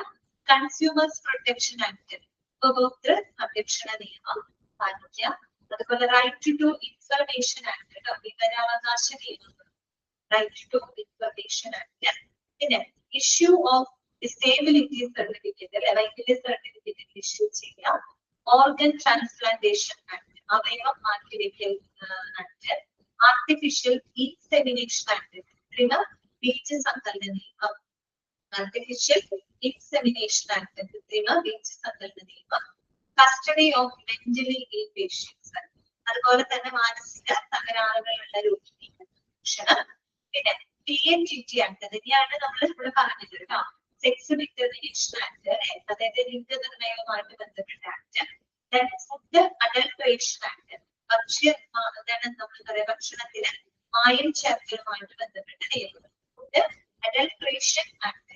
കൺസ്യൂമേഴ്സ് പ്രൊട്ടക്ഷൻ ആക്ട്, ഉപഭോക്തൃ സംരക്ഷണ നിയമം പാലിക്കുക. അതുപോലെ റൈറ്റ് ടു ഇൻഫർമേഷൻ ആക്ട് കേട്ടോ, വിവരാവകാശ നിയമം, റൈറ്റ് ടു ഇൻഫർമേഷൻ ആക്ട്. പിന്നെ ഇഷ്യൂ ഓഫ് ഡിസേബിലിറ്റി സർട്ടിഫിക്കറ്റ് അല്ലെ, വൈകല്യ സർട്ടിഫിക്കറ്റ് ഇഷ്യൂ ചെയ്യാം. ഓർഗൻ ട്രാൻസ്പ്ലാന്റേഷൻ ആക്ട്, അവയവം മാറ്റിവെക്കൽ ആക്ട്. ആർട്ടിഫിഷ്യൽ ഇൻസെമിനേഷൻ ആക്ട്, കൃത്രിമ ബീജസങ്കലന നിയമം. ആർട്ടിഫിഷ്യൽ ഇൻസെമിനേഷൻ ആക്ട്, കൃത്രിമ ബീജസങ്കലന നിയമം, കസ്റ്റഡി ഓഫ് മെന്റലി ഇൽ പേഷ്യൻസ്, അതുപോലെ തന്നെ മാനസിക തകരാറുകളുള്ള രോഗികൾ ക്ഷണം, പിന്നെ PNGT ആക്ട് തന്നെയാണ് നമ്മൾ ഇവിടെ പറഞ്ഞത് കേട്ടോ, സെക്സ് ഡിറ്റർമിനേഷൻ ആക്ട്, അതായത് ലിംഗനിർണയവുമായിട്ട് ബന്ധപ്പെട്ട ആക്ട്, ഫുഡ് അഡൾട്രേഷൻ ആക്ട്, നമ്മൾ പറയാം ഭക്ഷണത്തിന് മായം ചേർക്കലുമായിട്ട് ബന്ധപ്പെട്ട നിയമങ്ങൾ, ഫുഡ് അഡൾട്രേഷൻ ആക്ട്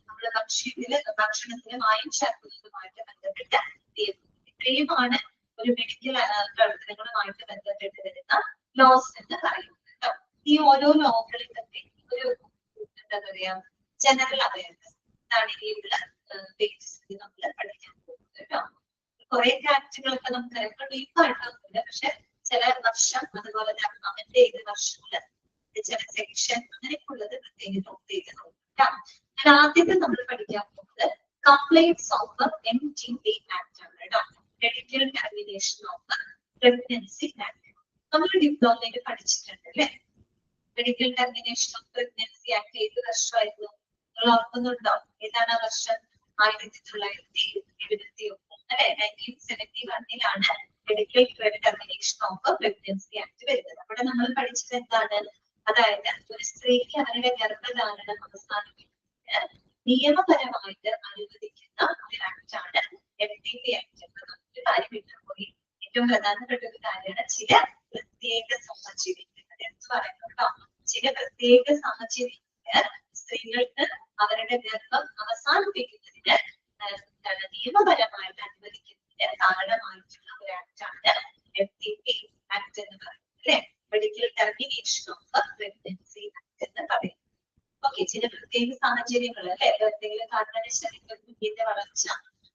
നമ്മൾ ഭക്ഷണത്തിന് മായം ചേർക്കുന്നതുമായിട്ട് ബന്ധപ്പെട്ട നിയമം. ഇത്രയുമാണ് ഒരു മെഡിക്കൽ പ്രവർത്തനങ്ങളുമായിട്ട് ബന്ധപ്പെട്ട് വരുന്ന ലോസ് എന്ന് പറയുന്നത് കേട്ടോ. ഈ ഓരോ ലോകളിൽ തന്നെ ഒരു എന്താ പറയാ ജനറൽ അവയർനെസ് ഇതാണ് ഇനിയുള്ള ബേസിസിൽ നമ്മൾ പഠിക്കാൻ പോകുന്നത് കേട്ടോ. കുറെ ആക്ടുകളൊക്കെ നമുക്ക് ഡീപ്പായിട്ടൊന്നുമില്ല, പക്ഷെ ചില വർഷം അതുപോലെ അവന്റെ ഏത് വർഷങ്ങള് ചില സെക്ഷൻ അങ്ങനെയൊക്കെ ഉള്ളത് പ്രത്യേകം നോട്ട് ചെയ്ത് നോക്കാം. ഞാൻ ആദ്യത്തെ നമ്മൾ പഠിക്കാൻ പോകുന്നത് കംപ്ലൈന്റ്സ് ഓഫ് MTP ആക്ട് ആണ് കേട്ടോ, medical termination of pregnancy act. നമ്മൾ ഡിപ്ലോമയിൽ പഠിച്ചിട്ടുണ്ട് അല്ലെ, medical termination of pregnancy act ഏത് വർഷമായിരുന്നു നിങ്ങൾ ഓർക്കുന്നുണ്ടോ? ഏതാണ് ആ വർഷം? 1971 അല്ലെ, 1971 medical termination of pregnancy act വരുന്നത്. അവിടെ നമ്മൾ പഠിച്ചത് എന്താണ്? അതായത് ഒരു സ്ത്രീക്ക് അവരുടെ ഗർഭധാരണം അവസാനിപ്പിക്കുന്നതിന് നിയമപരമായിട്ട് അനുവദിക്കുന്ന ഒരു ആക്ടാണ് MTP ആക്ട്. ഒരു കാര്യം വിട്ടുപോയി, ഏറ്റവും പ്രധാനപ്പെട്ട ഒരു കാര്യമാണ് ചില പ്രത്യേക സാഹചര്യങ്ങൾ എന്ന് പറയുന്നത് കേട്ടോ. ചില പ്രത്യേക സാഹചര്യങ്ങളിൽ സ്ത്രീകൾക്ക് അവരുടെ ഗർഭം അവസാനിപ്പിക്കുന്നതിന് നിയമപരമായിട്ട് അനുവദിക്കുന്നതിന് കാരണമായിട്ടുള്ള ഒരു ആക്ടാണ് MTP ആക്ട് എന്ന് പറയുന്നത് അല്ലെ, medical termination of pregnancy act എന്ന് പറയുന്നത്. ഓക്കെ, ചില പ്രത്യേക സാഹചര്യങ്ങൾ അല്ലെ, എന്തെങ്കിലും കാരണവശാൽ കുഞ്ഞിന്റെ വളർച്ച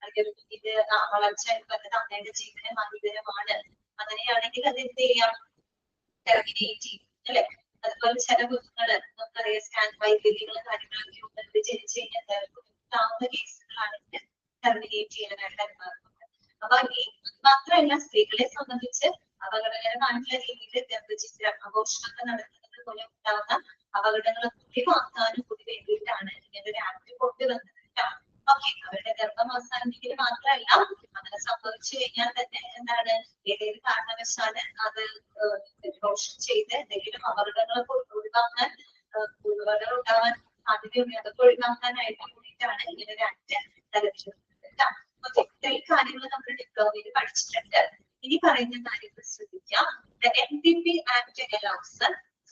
അല്ലെങ്കിൽ ഒരു കുഞ്ഞിന്റെ വളർച്ച എന്ന് പറയുന്നത് അമ്മയുടെ ജീവന് ഹാനികരമാണ്, അങ്ങനെയാണെങ്കിൽ അത് എന്ത് ചെയ്യാം? ടെർമിനേറ്റ് ചെയ്യും അല്ലെ. അതുപോലെ ചില കുഞ്ഞുങ്ങള് നമുക്കറിയാം സ്കാൻ വൈകല്യങ്ങളും കാര്യങ്ങളൊക്കെ ഉണ്ടെങ്കിൽ ജനിച്ചു കഴിഞ്ഞാൽ താവുന്ന കേസുകളാണെങ്കിൽ ടെർമിനേറ്റ് ചെയ്യാനായിട്ട് അനുവാദമുണ്ട്. അപ്പൊ ഈ മാത്രമല്ല, സ്ത്രീകളെ സംബന്ധിച്ച് അപകടകരമായിട്ടുള്ള രീതിയിൽ ഗർഭചിത്രം അഘോഷണമൊക്കെ നടത്തുന്നത് പോലെ ഉണ്ടാവുന്ന അപകടങ്ങളൊക്കെ ഒഴിവാക്കാനും കൂടി വേണ്ടിയിട്ടാണ് ഇങ്ങനെ ഒരു ആക്ട് കൊണ്ടുവന്നത് കേട്ടോ. ഓക്കെ, അവരുടെ ഗർഭം അവസാനിപ്പിക്കൽ മാത്രമല്ല, അങ്ങനെ സംഭവിച്ചു കഴിഞ്ഞാൽ തന്നെ എന്താണ്, ഏതെങ്കിലും കാരണവശാല് അത് ദോഷം ചെയ്ത് എന്തെങ്കിലും അപകടങ്ങളൊക്കെ ഒഴിവാക്കാൻ ഉണ്ടാവാൻ സാധ്യതയുണ്ട്, അതൊക്കെ ഒഴിവാക്കാനായിട്ട് കൂടിയിട്ടാണ് ഇങ്ങനെ ഒരു ആക്ട് നിലവിലുള്ളത് കേട്ടോ. ഓക്കെ, ഇത്രയും കാര്യങ്ങൾ നമ്മൾ ഡിപ്ലോമയിൽ പഠിച്ചിട്ടുണ്ട്. ഇനി പറയുന്ന കാര്യങ്ങൾ ശ്രദ്ധിക്കാം. The MTP Act allows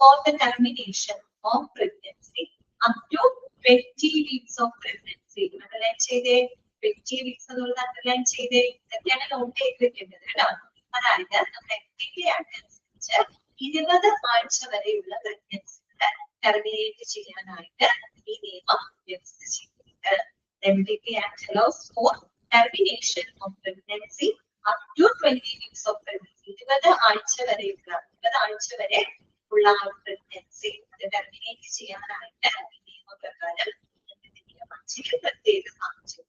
for the termination of pregnancy up to 20 weeks of pregnancy. Underline ചെയ്തേ, 20 weeks എന്നുള്ളത് അണ്ടർലൈൻ ചെയ്തേ, ഇതൊക്കെയാണ് നോട്ട് ചെയ്ത് വെക്കേണ്ടത് കേട്ടോ. അതായത് നമ്മുടെ MTP Act അനുസരിച്ച് 20 ആഴ്ച വരെയുള്ള പ്രഗ്നൻസികളെ ടെർമിനേറ്റ് ചെയ്യാനായിട്ട് ഈ നിയമം വ്യവസ്ഥ ചെയ്തിട്ടുണ്ട്. MTP Act allows for termination of pregnancy up to 20 weeks of pregnancy. 20 ആഴ്ച വരെയുള്ള 20 ആഴ്ച വരെ ഉള്ള പ്രഗ്നൻസി അത് ടെർമിനേറ്റ് ചെയ്യാനായിട്ട് നിയമപ്രകാരം ചില പ്രത്യേക സാഹചര്യം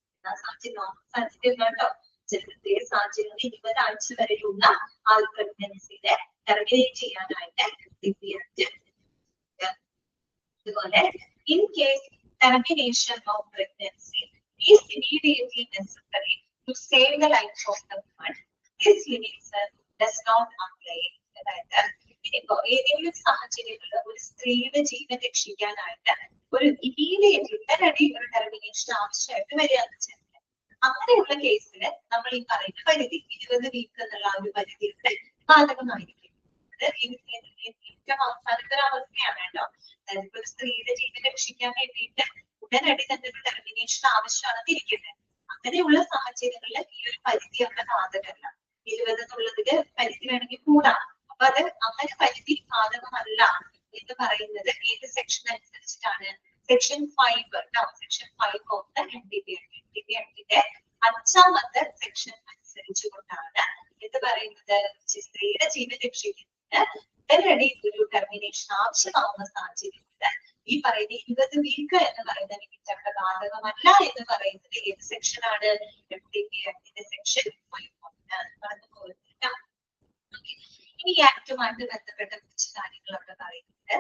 കേട്ടോ, ചില പ്രത്യേക സാഹചര്യങ്ങളിൽ 20 ആഴ്ച വരെയുള്ള ആ പ്രഗ്നൻസിനെ ടെർമിനേറ്റ് ചെയ്യാനായിട്ട് അതുപോലെ in case termination of pregnancy is immediately necessary to save the life of the woman, this limits does not apply. അതായത് ഇനിയിപ്പോ ഏതെങ്കിലും സാഹചര്യങ്ങളിൽ ഒരു സ്ത്രീയുടെ ജീവൻ രക്ഷിക്കാനായിട്ട് ഒരു ഇമീഡിയറ്റ് ഉടനടി ഒരു ടെർമിനേഷൻ ആവശ്യമായിട്ട് വരികയെന്ന് വെച്ചാൽ അങ്ങനെയുള്ള കേസിൽ നമ്മൾ ഈ പറയുന്ന പരിധി 20 വീക്ക് എന്നുള്ള ഒരു പരിധിയുടെ ബാധകമായിരിക്കും. അത് ഏറ്റവും അവസാനത്തെ ഒരു അവസ്ഥയാണ് കേട്ടോ. അതായത് ഇപ്പൊ ഒരു സ്ത്രീയുടെ ജീവൻ രക്ഷിക്കാൻ വേണ്ടിയിട്ട് ഉടനടി തന്നെ ഒരു ടെർമിനേഷൻ ആവശ്യമാണെന്ന് ഇരിക്കട്ടെ. അങ്ങനെയുള്ള സാഹചര്യങ്ങളിൽ ഈ ഒരു പരിധി അവിടെ ബാധകമല്ല. 20 എന്നുള്ളതില് പരിധി വേണമെങ്കിൽ കൂടാം. അപ്പൊ അത് അങ്ങനെ പരിധി ബാധകമല്ല എന്ന് പറയുന്നത് ഏത് സെക്ഷൻ അനുസരിച്ചിട്ടാണ്? Section 5 section 5 of the MTP ആക്ടിന്റെ 5ാമത്തെ സെക്ഷൻ അനുസരിച്ചുകൊണ്ടാണ് ഇത് പറയുന്നത്. സ്ത്രീയുടെ ജീവൻ രക്ഷിക്കുന്നതിന് ഉടനടി ഒരു ടെർമിനേഷൻ ആവശ്യമാവുന്ന സാഹചര്യത്തിൽ ഈ പറയുന്ന 20 വീക്ക് എന്ന് പറയുന്ന ലിമിറ്റ് അവിടെ ബാധകമല്ല എന്ന് പറയുന്നത് ഏത് സെക്ഷനാണ്? MTP ആക്ടിന്റെ സെക്ഷൻ 5 പറഞ്ഞു പോകുന്നില്ല. ഇനി ഈ ആക്ടുമായിട്ട് ബന്ധപ്പെട്ട കുറച്ച് കാര്യങ്ങൾ അവിടെ പറയുന്നത്.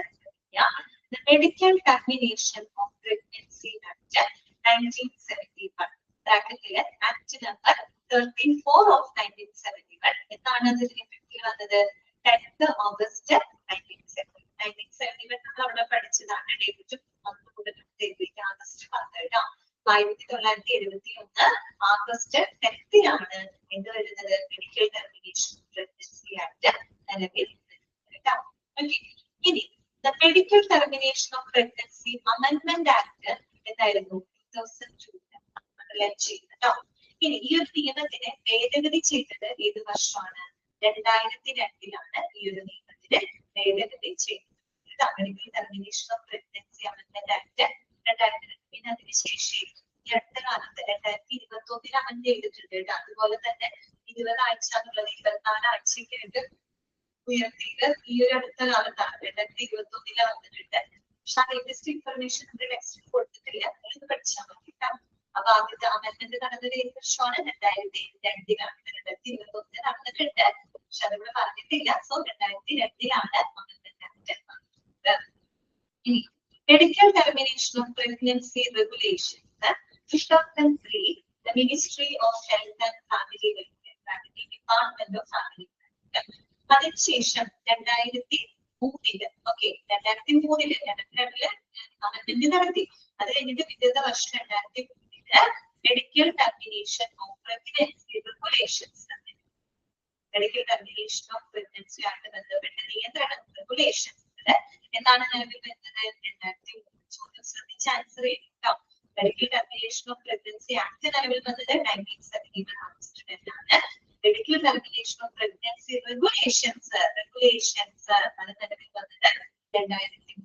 The medical termination of pregnancy Pregnancy Act 1971. ബ്രാക്കറ്റില് ആക്ട് നമ്പർ 34 of 1971. എന്താണ് അതിൽ ഇഫക്റ്റീവ് വന്നത്? 10th August 1971. നമ്മൾ അവിടെ പഠിച്ചതാണ്. ഡേറ്റും ആഗസ്റ്റ് 12. 1971 ആഗസ്റ്റ് 10ാണ് എന്ത് വരുന്നത്? മെഡിക്കൽ ടെർമിനേഷൻ പ്രഗ്നൻസി ആക്ട് നിലവിൽ വരുന്നത്. ഇനി the Medical Termination of Pregnancy Amendment Act എന്തായിരുന്നു? 2002 ചെയ്തോ. ഇനി ഈ ഒരു നിയമത്തിനെ ഭേദഗതി ചെയ്തത് ഏത് വർഷമാണ്? 2002 ഈ ഒരു നിയമത്തിന് ഭേദഗതി ചെയ്തത്. Medical Termination of Pregnancy Amendment Act 2002. പിന്നെ അതിനുശേഷം ഈ അടുത്ത കാലത്ത് 2021 അമന്റ് ചെയ്തിട്ടുണ്ട്. അതുപോലെ തന്നെ 20 ആഴ്ച എന്നുള്ളത് 24 ആഴ്ചയ്ക്കായിട്ട് ഉയർത്തിയത് ഈ ഒരു അടുത്ത കാലത്താണ്. 2021 വന്നിട്ടുണ്ട്. പക്ഷെ ആ ലേറ്റസ്റ്റ് ഇൻഫർമേഷൻ നമ്മുടെ ടെക്സ്റ്റിൽ കൊടുത്തിട്ടില്ല. ഇത് പഠിച്ചാൽ മതി. അപ്പൊ ആദ്യത്തെ അമെന്റ്മെന്റ് നടന്നത് ഏത് വർഷമാണ്? 2002 നടന്നിട്ടുണ്ട്. പക്ഷെ അതിവിടെ പറഞ്ഞിട്ടില്ല. സോ 2002 അമെന്റ്മെന്റ് ആക്ട് വന്നത്. ഇനി medical termination of pregnancy regulations 2003 the Ministry of Health and Family Welfare, Department of Family Welfare. അതിനുശേഷം 2003 ഓക്കെ 2003 അമെന്റ്മെന്റ് നടത്തി. അത് കഴിഞ്ഞിട്ട് പിറ്റത്തെ വർഷം 2003 medical termination of pregnancy regulations, medical termination of pregnancy ആയിട്ട് ബന്ധപ്പെട്ട നിയന്ത്രണ റെഗുലേഷൻസ് എന്താണ് നിലവിൽ വരുന്നത്? 2003. ചോദ്യം ശ്രദ്ധിച്ച് ആൻസർ ചെയ്യട്ടോ. Medical termination of pregnancy act നിലവിൽ വന്നത് 1971 ആണ്. Medical termination of pregnancy regulations ആണ് നിലവിൽ വന്നത് 2003.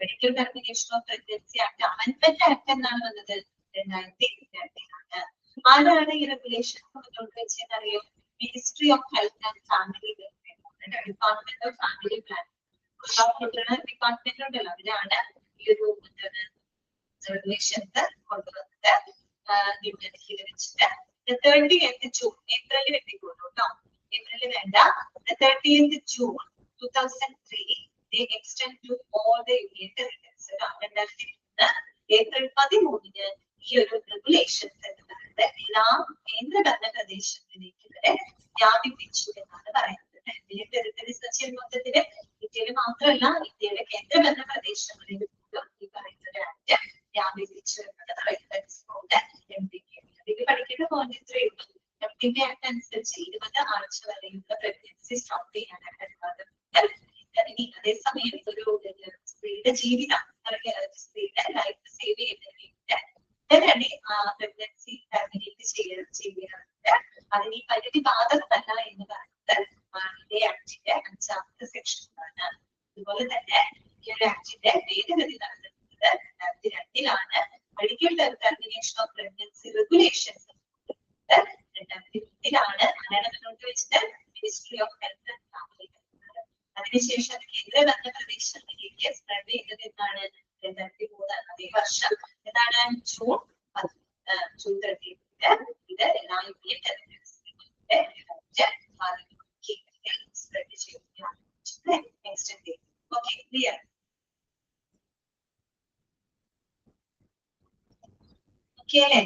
Medical termination of pregnancy act amendment act എന്നാണ് വന്നത് 2002. ആരാണ് ഈ റെഗുലേഷൻസ് മുന്നോട്ട് വെച്ചെന്നറിയോ? Ministry of health and family welfare, department of family planning department ഉണ്ടല്ലോ, അവരാണ് ഈ ഒരു റെഗുലേഷൻസ് കൊണ്ടുവന്നത് ന്യൂഡൽഹിയിൽ വെച്ചിട്ട്. 30th June ഏപ്രിലിൽ എത്തിക്കൊള്ളൂ കേട്ടോ. ഏപ്രിലിൽ വേണ്ട. 30th June 2003 they extend to all the union territories. 2003 April 13 ഈ ഒരു റെഗുലേഷൻസ് എന്നത് എല്ലാ കേന്ദ്രഭരണ പ്രദേശങ്ങളിലേക്ക് വരെ വ്യാപിപ്പിച്ചു എന്നാണ് പറയുന്നത്. യൂണിയൻ ടെറിട്ടറീസ് വെച്ചാൽ മൊത്തത്തില് ഇന്ത്യയിൽ മാത്രമല്ല ഇന്ത്യയിലെ കേന്ദ്രഭരണ പ്രദേശങ്ങളിൽ ഈ പറയുന്ന ആക്ട് വ്യാപിപ്പിച്ചു എന്നാണ് പറയുന്നത്. ഇത് പഠിക്കേണ്ട പോയിന്റ് ഇത്രയേ ഉള്ളൂ. MTP ആക്ട് അനുസരിച്ച് 20 ആഴ്ച വരെയുള്ള പ്രഗ്നൻസി സ്റ്റോപ്പ് ചെയ്യാനാണ് അനുവാദം. ഇനി അതേസമയം ഒരു സ്ത്രീയുടെ ജീവിതം സ്ത്രീയുടെ ലൈഫ് സേവ് ചെയ്യുന്നതിന് പ്രഗ്നൻസി ടെർമിനേറ്റ് ചെയ്യുന്നുണ്ട്. അതിന് ഈ പരിധി ബാധകമല്ല എന്ന് പറയുന്നത് ഇതേ ആക്ടിന്റെ 5ാമത്തെ സെക്ഷനാണ്. അതുപോലെ തന്നെ ഈ ഒരു ആക്ടിന്റെ ഭേദഗതി നടത്തുന്നത് 2002 medical termination of pregnancy regulations 2003 ആരാണ് മുന്നോട്ട് വെച്ചത്? Ministry of health and family welfare. അതിനുശേഷം അത് കേന്ദ്രഭരണ പ്രദേശങ്ങളിലേക്ക് സ്പ്രെഡ് ചെയ്തത് എന്നാണ് 2003 അതേ വർഷം. എന്താണ്? ജൂൺ 30 ഇത് എല്ലാ യൂണിയൻ ടെറിട്ടറീസിലും സ്പ്രെഡ് ചെയ്യുകയാണ്. Okay, clear? ഓക്കെ അല്ലേ?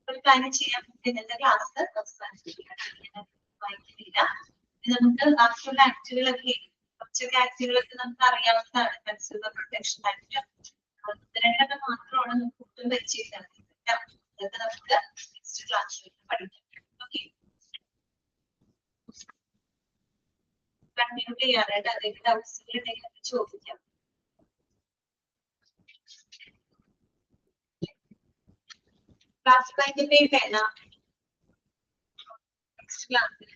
ഒരു കാര്യം ചെയ്യാൻ ഇന്നത്തെ ക്ലാസ് അവസാനിപ്പിക്കുകയാണ്. വായിക്കുന്നില്ല. നമുക്ക് ബാക്കിയുള്ള ആക്ടുകളൊക്കെ കുറച്ചൊക്കെ ആക്ടുകളൊക്കെ നമുക്ക് അറിയാവുന്നതാണ്. കൺസ്യൂമർ പ്രൊട്ടക്ഷൻ ആക്ട് 2 മാത്രമാണ് നമുക്ക് ഒട്ടും വെച്ചിരുന്നത്. അതൊക്കെ നമുക്ക് നെക്സ്റ്റ് ക്ലാസ്സിൽ പഠിക്കാം. ഓക്കെ, കണ്ടിന്യൂ ചെയ്യാനായിട്ട് അതൊക്കെ ഡൗട്ട്സ് ചോദിക്കാം. ക്ലാസ് കഴിഞ്ഞ പേര് നെക്സ്റ്റ് ക്ലാസ്സിൽ